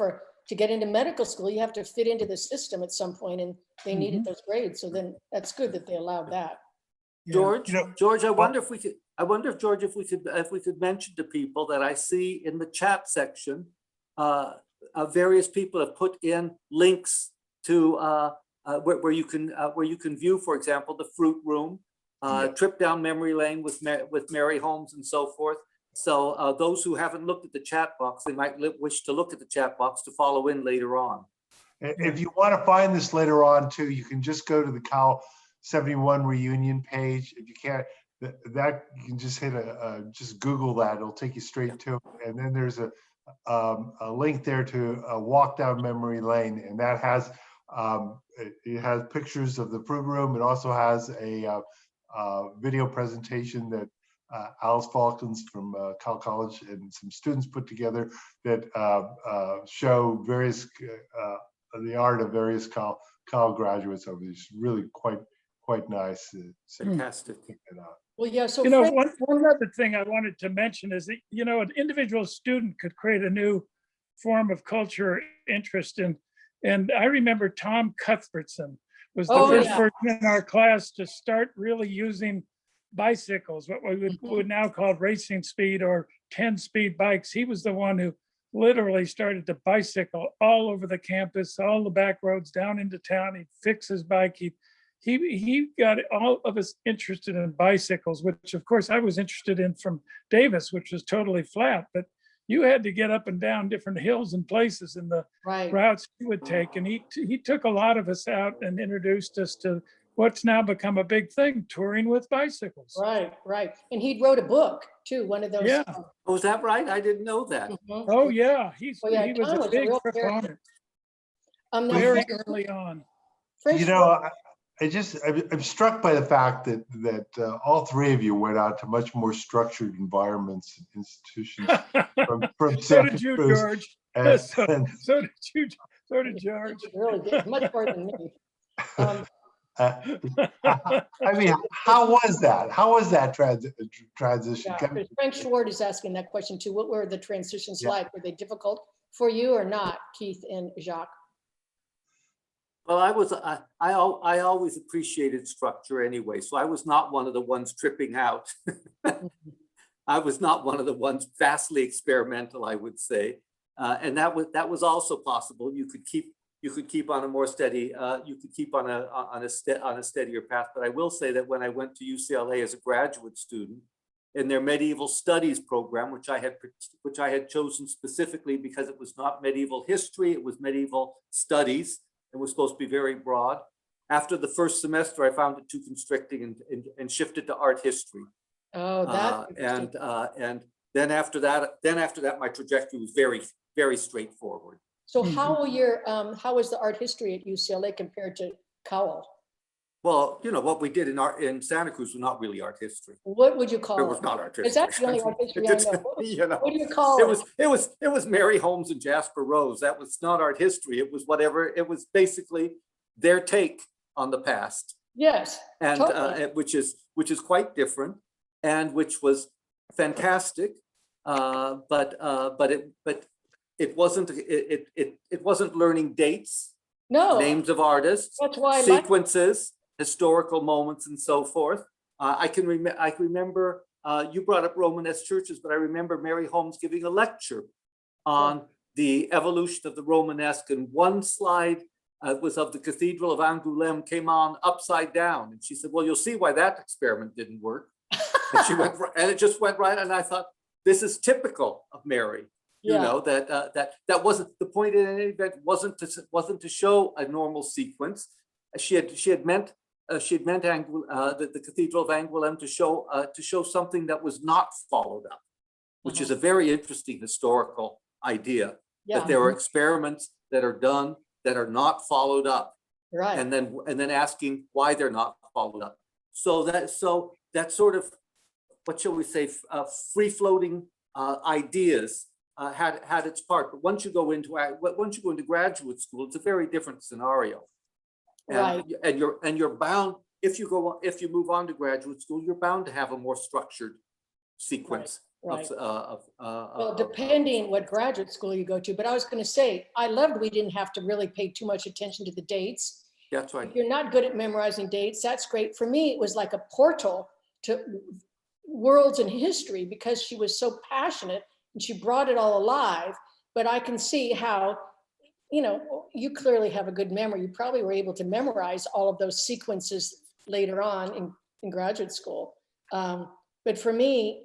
to get into medical school, you have to fit into the system at some point, and they needed those grades. So then that's good that they allowed that. Yeah. George, You know, George, I wonder if we could, George, if we could mention to people that I see in the chat section, various people have put in links to where you can view, for example, the Fruit Room, trip down memory lane with Mary Holmes and so forth. So those who haven't looked at the chat box, they might wish to look at the chat box to follow in later on. If you want to find this later on too, you can just go to the Cowell 71 reunion page. If you can't, that you can just hit just Google that. It'll take you straight to it. And then there's a link there to a walk down memory lane, and that has it has pictures of the Fruit Room. It also has a video presentation that Alice Falklands from Cowell College and some students put together that show various the art of various Cowell graduates over these. Really quite nice. Fantastic. Well, yeah, so You know, Frank, one other thing I wanted to mention is that, you know, an individual student could create a new form of culture or interest in. And I remember Tom Cuthbertson was the Oh, first yeah. person in our class to start really using bicycles, what we would now call racing speed or 10-speed bikes. He was the one who literally started to bicycle all over the campus, all the back roads down into town. He'd fix his bike. He got all of us interested in bicycles, which of course I was interested in from Davis, which was totally flat, but you had to get up and down different hills and places in the right, routes he would take. And he took a lot of us out and introduced us to what's now become a big thing, touring with bicycles. right. And he wrote a book too, one of those. Yeah. Oh, is that right? I didn't know that. Mhm. Oh yeah, yeah, he was Tom a was a big real proponent Now, very Frank- early on. Frank You know, I'm struck by the fact that all three of you went out to much more structured environments and institutions from So Santa did you, Cruz. George. And, So did you. So did George. really did much more than me. I mean, how was that? How was that transition? Yeah, but Frank Schwartz is asking that question too. What were the transitions Yeah. like? Were they difficult for you or not, Keith and Jacques? Well, I always appreciated structure anyway, so I was not one of the ones tripping out. I was not one of the ones vastly experimental, I would say, and that was also possible. You could keep on a more steady. You could keep on a steadier path. But I will say that when I went to UCLA as a graduate student, in their medieval studies program, which I had chosen specifically because it was not medieval history, it was medieval studies. It was supposed to be very broad. After the first semester, I found it too constricting and shifted to art history. Oh, that's And then after that, my trajectory was very, very straightforward. so how was the art history at UCLA compared to Cowell? Well, you know, what we did in Santa Cruz was not really art history. What would you call It it? was not art history. Because that's the only art history I know. You know, What do you call it it? was Mary Holmes and Jasper Rose. That was not art history. It was whatever. It was basically their take on the past, Yes, and totally. which is quite different, and which was fantastic. But it wasn't learning dates, No, names of artists, that's why I like, sequences, historical moments, and so forth. I can remember you brought up Romanesque churches, but I remember Mary Holmes giving a lecture on the evolution of the Romanesque, and one slide was of the Cathedral of Angoulême came on upside down, and she said, "Well, you'll see why that experiment didn't work." And she went, and it just went right. And I thought, this is typical of Mary. You yeah, know, that wasn't the point in any event. Wasn't to show a normal sequence. She had meant the Cathedral of Angoulême to show something that was not followed up, which is a very interesting historical idea. yeah, That there are experiments that are done that are not followed up, right. and then asking why they're not followed up. So that sort of, what shall we say, free floating ideas had its part. But once you go into graduate school, it's a very different scenario. Right. And you're bound, if you move on to graduate school, you're bound to have a more structured sequence. Right. Well, Well, depending what graduate school you go to, but I was going to say, I loved we didn't have to really pay too much attention to the dates. That's right. If you're not good at memorizing dates, that's great. For me, it was like a portal to worlds in history because she was so passionate and she brought it all alive. But I can see how, you know, you clearly have a good memory. You probably were able to memorize all of those sequences later on in graduate school. But for me,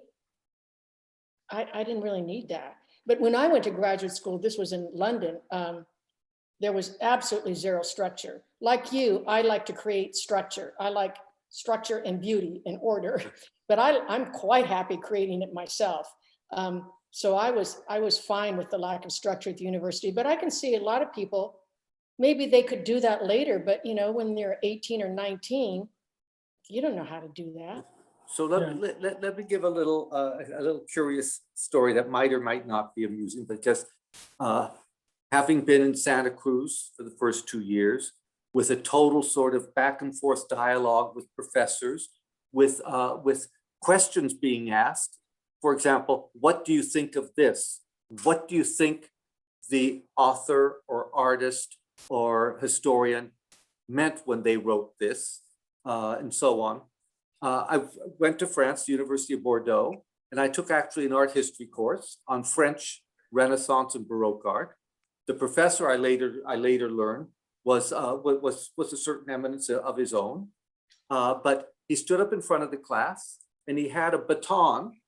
I didn't really need that. But when I went to graduate school, this was in London, there was absolutely zero structure. Like you, I like to create structure. I like structure and beauty and order, but I'm quite happy creating it myself. So I was fine with the lack of structure at the university, but I can see a lot of people, maybe they could do that later, but you know, when they're 18 or 19, you don't know how to do that. So let me give a little curious story that might or might not be amusing, but just having been in Santa Cruz for the first 2 years, with a total sort of back and forth dialogue with professors, with questions being asked. For example, what do you think of this? What do you think the author or artist or historian meant when they wrote this, and so on. I went to France, the University of Bordeaux, and I took actually an art history course on French Renaissance and Baroque art. The professor I later learned was a certain eminence of his own, but he stood up in front of the class and he had a baton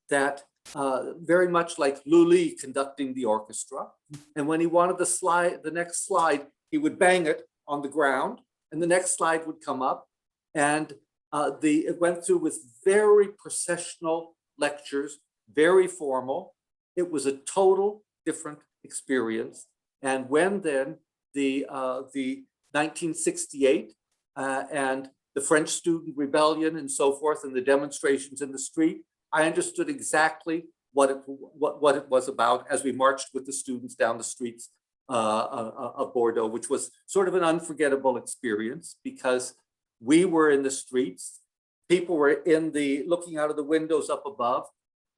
that very much like Lully conducting the orchestra. And when he wanted the next slide, he would bang it on the ground and the next slide would come up. And it went through with very processional lectures, very formal. It was a total different experience. And when then the 1968 and the French student rebellion and so forth and the demonstrations in the street, I understood exactly what it was about as we marched with the students down the streets of Bordeaux, which was sort of an unforgettable experience because we were in the streets, people were looking out of the windows up above,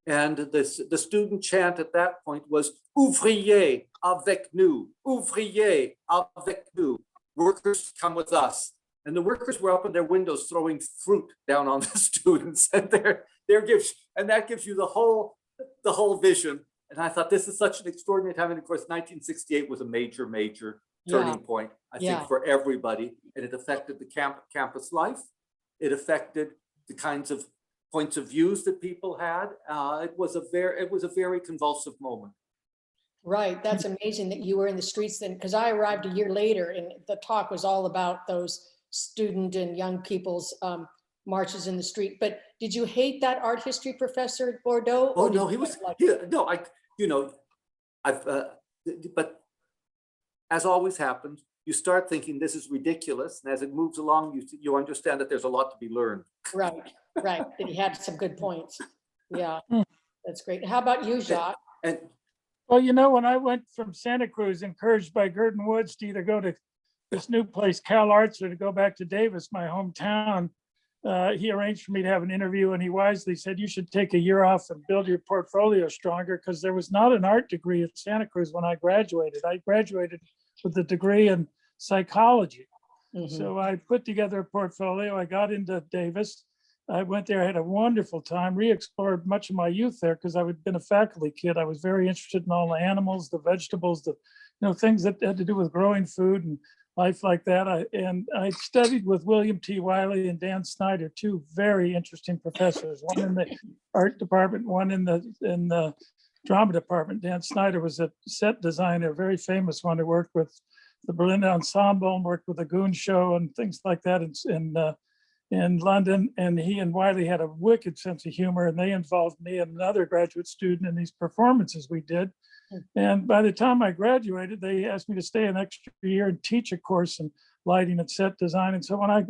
and the student chant at that point was "Ouvriers avec nous, ouvriers avec nous," workers come with us. And the workers were up in their windows throwing fruit down on the students, and that gives you the whole vision. And I thought this is such an extraordinary time. And of course, 1968 was a major turning point, I think, for everybody. And it affected the campus life. It affected the kinds of points of views that people had. It was a very convulsive moment. Right. That's amazing that you were in the streets then, because I arrived a year later and the talk was all about those student and young people's marches in the street. But did you hate that art history professor at Bordeaux? Oh no, he was like, but as always happened, you start thinking this is ridiculous. And as it moves along, you understand that there's a lot to be learned. Right, right. That he had some good points. Yeah, Hmm. that's great. How about you, Jacques? And Well, you know, when I went from Santa Cruz, encouraged by Gurdon Woods to either go to this new place, Cowell Art, or to go back to Davis, my hometown, he arranged for me to have an interview, and he wisely said, you should take a year off and build your portfolio stronger, because there was not an art degree at Santa Cruz when I graduated. I graduated with a degree in psychology. Mhm. So I put together a portfolio. I got into Davis. I went there, I had a wonderful time, re-explored much of my youth there because I had been a faculty kid. I was very interested in all the animals, the vegetables, the things that had to do with growing food and life like that. I studied with William T. Wiley and Dan Snyder, two very interesting professors, one in the art department, one in the drama department. Dan Snyder was a set designer, a very famous one who worked with the Berlin Ensemble and worked with the Goon Show and things like that in London. And he and Wiley had a wicked sense of humor, and they involved me and another graduate student in these performances we did. And by the time I graduated, they asked me to stay an extra year and teach a course in lighting and set design. And so when I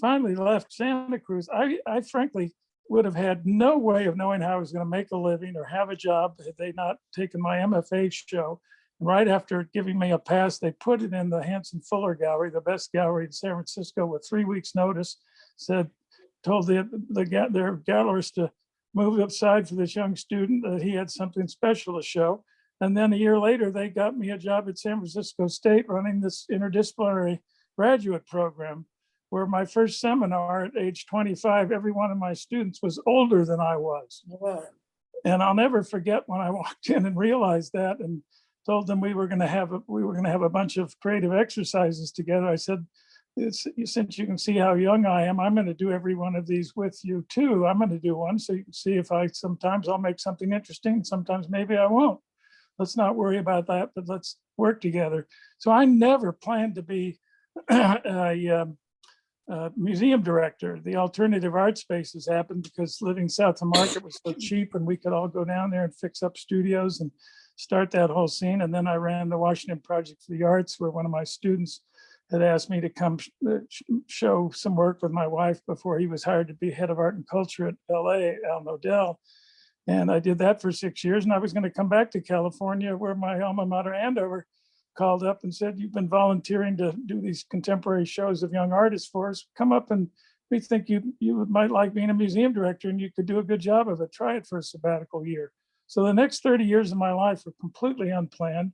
finally left Santa Cruz, I frankly would have had no way of knowing how I was going to make a living or have a job had they not taken my MFA show. And right after giving me a pass, they put it in the Hanson Fuller Gallery, the best gallery in San Francisco, with 3 weeks notice. Told their gallerist to move aside for this young student, that he had something special to show. And then a year later, they got me a job at San Francisco State running this interdisciplinary graduate program, where my first seminar at age 25, every one of my students was older than I was. Wow. And I'll never forget when I walked in and realized that, and told them we were going to have a bunch of creative exercises together. I said, since you can see how young I am, I'm going to do every one of these with you too. I'm going to do one so you can see if sometimes I'll make something interesting, and sometimes maybe I won't. Let's not worry about that, but let's work together. So I never planned to be a museum director. The alternative art spaces happened because living south of Market was so cheap, and we could all go down there and fix up studios and start that whole scene. And then I ran the Washington Project for the Arts, where one of my students had asked me to come show some work with my wife before he was hired to be head of art and culture at LA, Al Nodell. And I did that for 6 years, and I was going to come back to California, where my alma mater, Andover, called up and said, you've been volunteering to do these contemporary shows of young artists for us. Come up, and we think you might like being a museum director, and you could do a good job of it. Try it for a sabbatical year. So the next 30 years of my life were completely unplanned.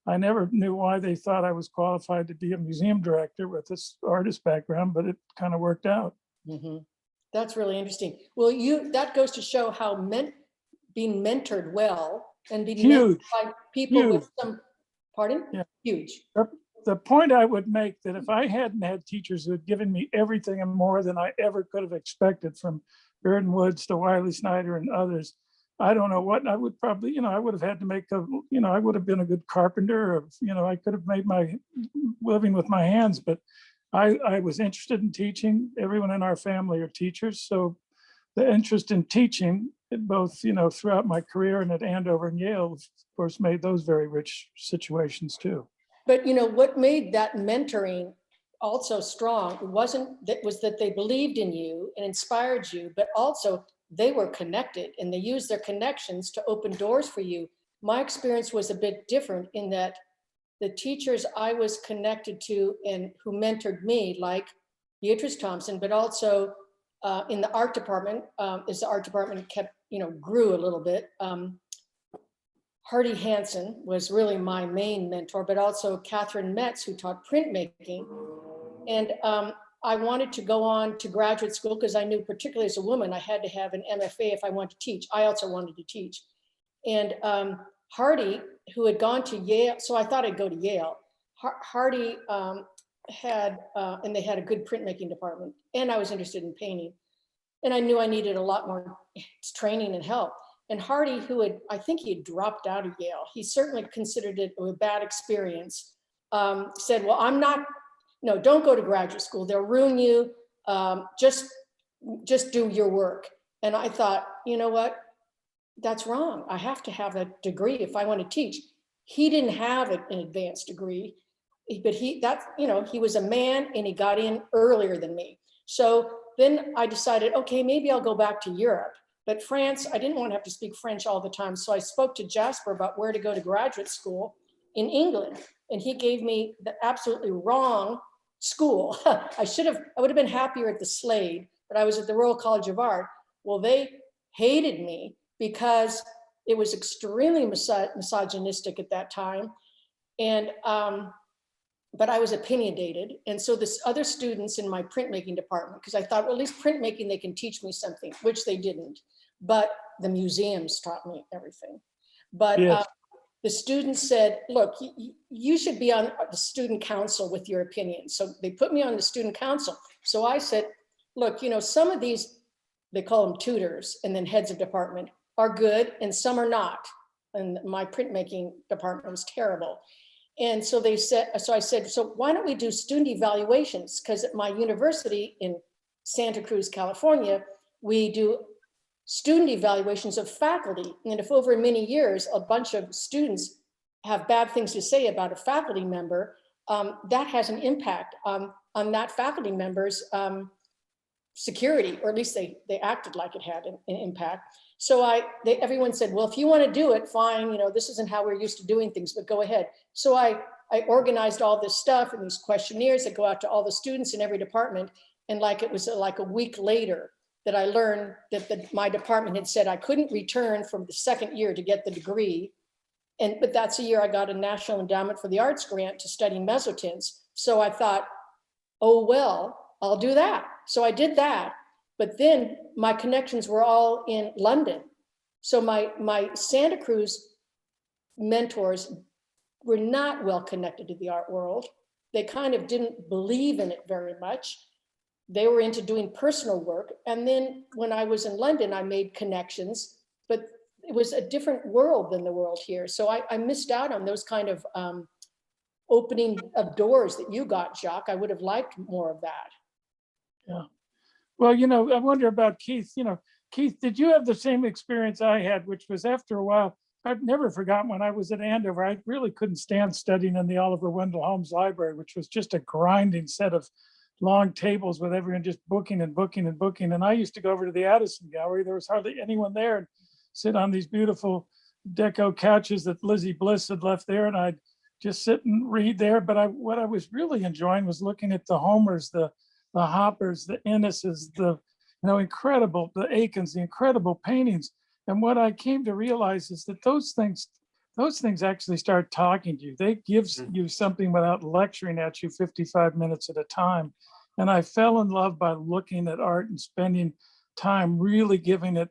I never knew why they thought I was qualified to be a museum director with this artist background, but it kind of worked out. Mm-hmm. That's really interesting. Well, that goes to show how being mentored well and being mentored by people with some, pardon? Yeah. Huge. The point I would make, that if I hadn't had teachers who had given me everything and more than I ever could have expected, from Gurdon Woods to Wiley Snyder and others, I don't know what I would probably, I would have had to I would have been a good carpenter, or, I could have made my living with my hands, but I was interested in teaching. Everyone in our family are teachers. So the interest in teaching, both, throughout my career and at Andover and Yale, of course, made those very rich situations too. But, what made that mentoring also strong was that they believed in you and inspired you, but also they were connected, and they used their connections to open doors for you. My experience was a bit different in that the teachers I was connected to and who mentored me, like Beatrice Thompson, but also in the art department, as the art department grew a little bit. Hardy Hansen was really my main mentor, but also Catherine Metz, who taught printmaking. And I wanted to go on to graduate school because I knew, particularly as a woman, I had to have an MFA if I wanted to teach. I also wanted to teach. And Hardy, who had gone to Yale, so I thought I'd go to Yale. Hardy had, and they had a good printmaking department, and I was interested in painting. And I knew I needed a lot more training and help. And Hardy, I think he had dropped out of Yale, he certainly considered it a bad experience, said, well, don't go to graduate school. They'll ruin you. Just do your work. And I thought, you know what? That's wrong. I have to have a degree if I want to teach. He didn't have an advanced degree. but he was a man and he got in earlier than me. So then I decided, okay, maybe I'll go back to Europe. But France, I didn't want to have to speak French all the time. So I spoke to Jasper about where to go to graduate school in England. And he gave me the absolutely wrong school. I would have been happier at the Slade, but I was at the Royal College of Art. Well, they hated me because it was extremely misogynistic at that time. And, but I was opinionated. And so this other students in my printmaking department, because I thought, well, at least printmaking, they can teach me something, which they didn't. But the museums taught me everything. But Yes. The students said, look, you should be on the student council with your opinion. So they put me on the student council. So I said, look, some of these, they call them tutors and then heads of department, are good and some are not. And my printmaking department was terrible. And so I said, so why don't we do student evaluations? Because at my university in Santa Cruz, California, we do student evaluations of faculty. And if over many years, a bunch of students have bad things to say about a faculty member, that has an impact on that faculty member's security, or at least they acted like it had an impact. So everyone said, well, if you want to do it, fine, this isn't how we're used to doing things, but go ahead. So I organized all this stuff and these questionnaires that go out to all the students in every department. And it was like a week later that I learned that my department had said I couldn't return from the second year to get the degree. But that's the year I got a National Endowment for the Arts grant to study mezzotints. So I thought, oh, well, I'll do that. So I did that. But then my connections were all in London. So my Santa Cruz mentors were not well connected to the art world. They kind of didn't believe in it very much. They were into doing personal work. And then when I was in London, I made connections, but it was a different world than the world here. So I missed out on those kind of opening of doors that you got, Jock. I would have liked more of that. Yeah. Well, I wonder about Keith. Keith, did you have the same experience I had, which was after a while, I've never forgotten when I was at Andover, I really couldn't stand studying in the Oliver Wendell Holmes Library, which was just a grinding set of long tables with everyone just booking and booking and booking. And I used to go over to the Addison Gallery. There was hardly anyone there, and sit on these beautiful deco couches that Lizzie Bliss had left there. And I'd just sit and read there. But what I was really enjoying was looking at the Homers, the Hoppers, the Inneses, the incredible, the Aikens, the incredible paintings. And what I came to realize is that those things actually start talking to you. They give you something without lecturing at you 55 minutes at a time. And I fell in love by looking at art and spending time really giving it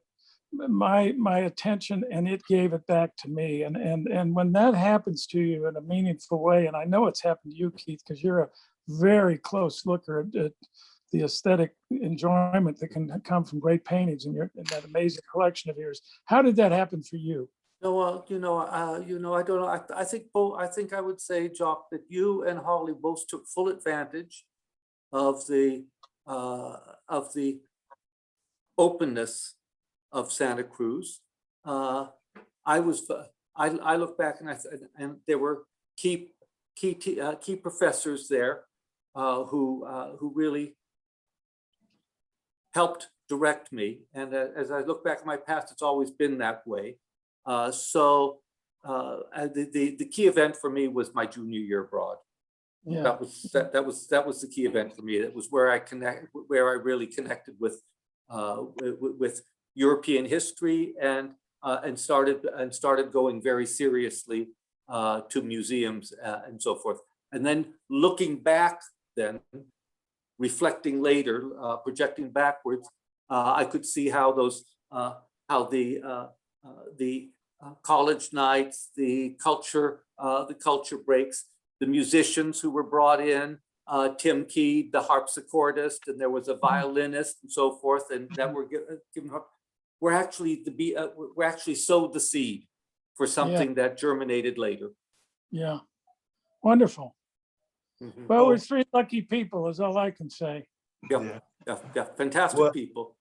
my attention, and it gave it back to me. And when that happens to you in a meaningful way, and I know it's happened to you, Keith, because you're a very close looker at the aesthetic enjoyment that can come from great paintings in that amazing collection of yours. How did that happen for you? No, I don't know. I think I would say, Jock, that you and Holly both took full advantage of the openness of Santa Cruz. I look back and there were key professors there who really helped direct me. And as I look back at my past, it's always been that way. So the key event for me was my junior year abroad. Yeah. That was the key event for me. It was where I really connected with European history and started going very seriously to museums and so forth. And then looking back, then reflecting later, projecting backwards, I could see how the college nights, the culture breaks, the musicians who were brought in, Tim Key, the harpsichordist, and there was a violinist and so forth, and that were given. We're actually sowed the seed for something that germinated later. Yeah, wonderful. Mm-hmm. Well, we're three lucky people, is all I can say. Yeah, fantastic people.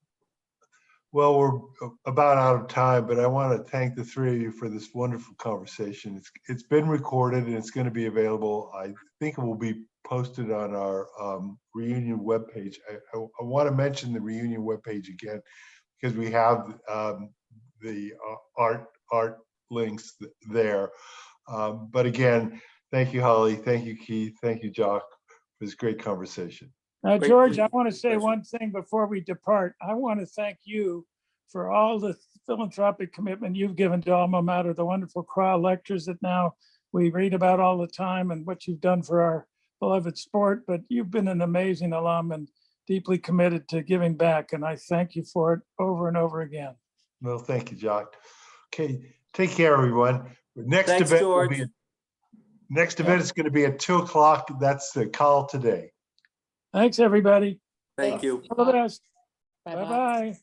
Well, we're about out of time, but I want to thank the three of you for this wonderful conversation. It's been recorded and it's going to be available. I think it will be posted on our reunion webpage. I want to mention the reunion webpage again because we have the art links there. But again, thank you, Holly. Thank you, Keith. Thank you, Jock, for this great conversation. Now, Great. George, I want to say Pleasure. one thing before we depart. I want to thank you for all the philanthropic commitment you've given to Alma Mater, the wonderful Kraw lectures that now we read about all the time and what you've done for our beloved sport. But you've been an amazing alum and deeply committed to giving back. And I thank you for it over and over again. Well, thank you, Jock. Okay, take care, everyone. Next Thanks, event will George. be next event is going to be at 2:00. That's the call today. Thanks, everybody. Thank you. All the best. Bye-bye. Bye-bye.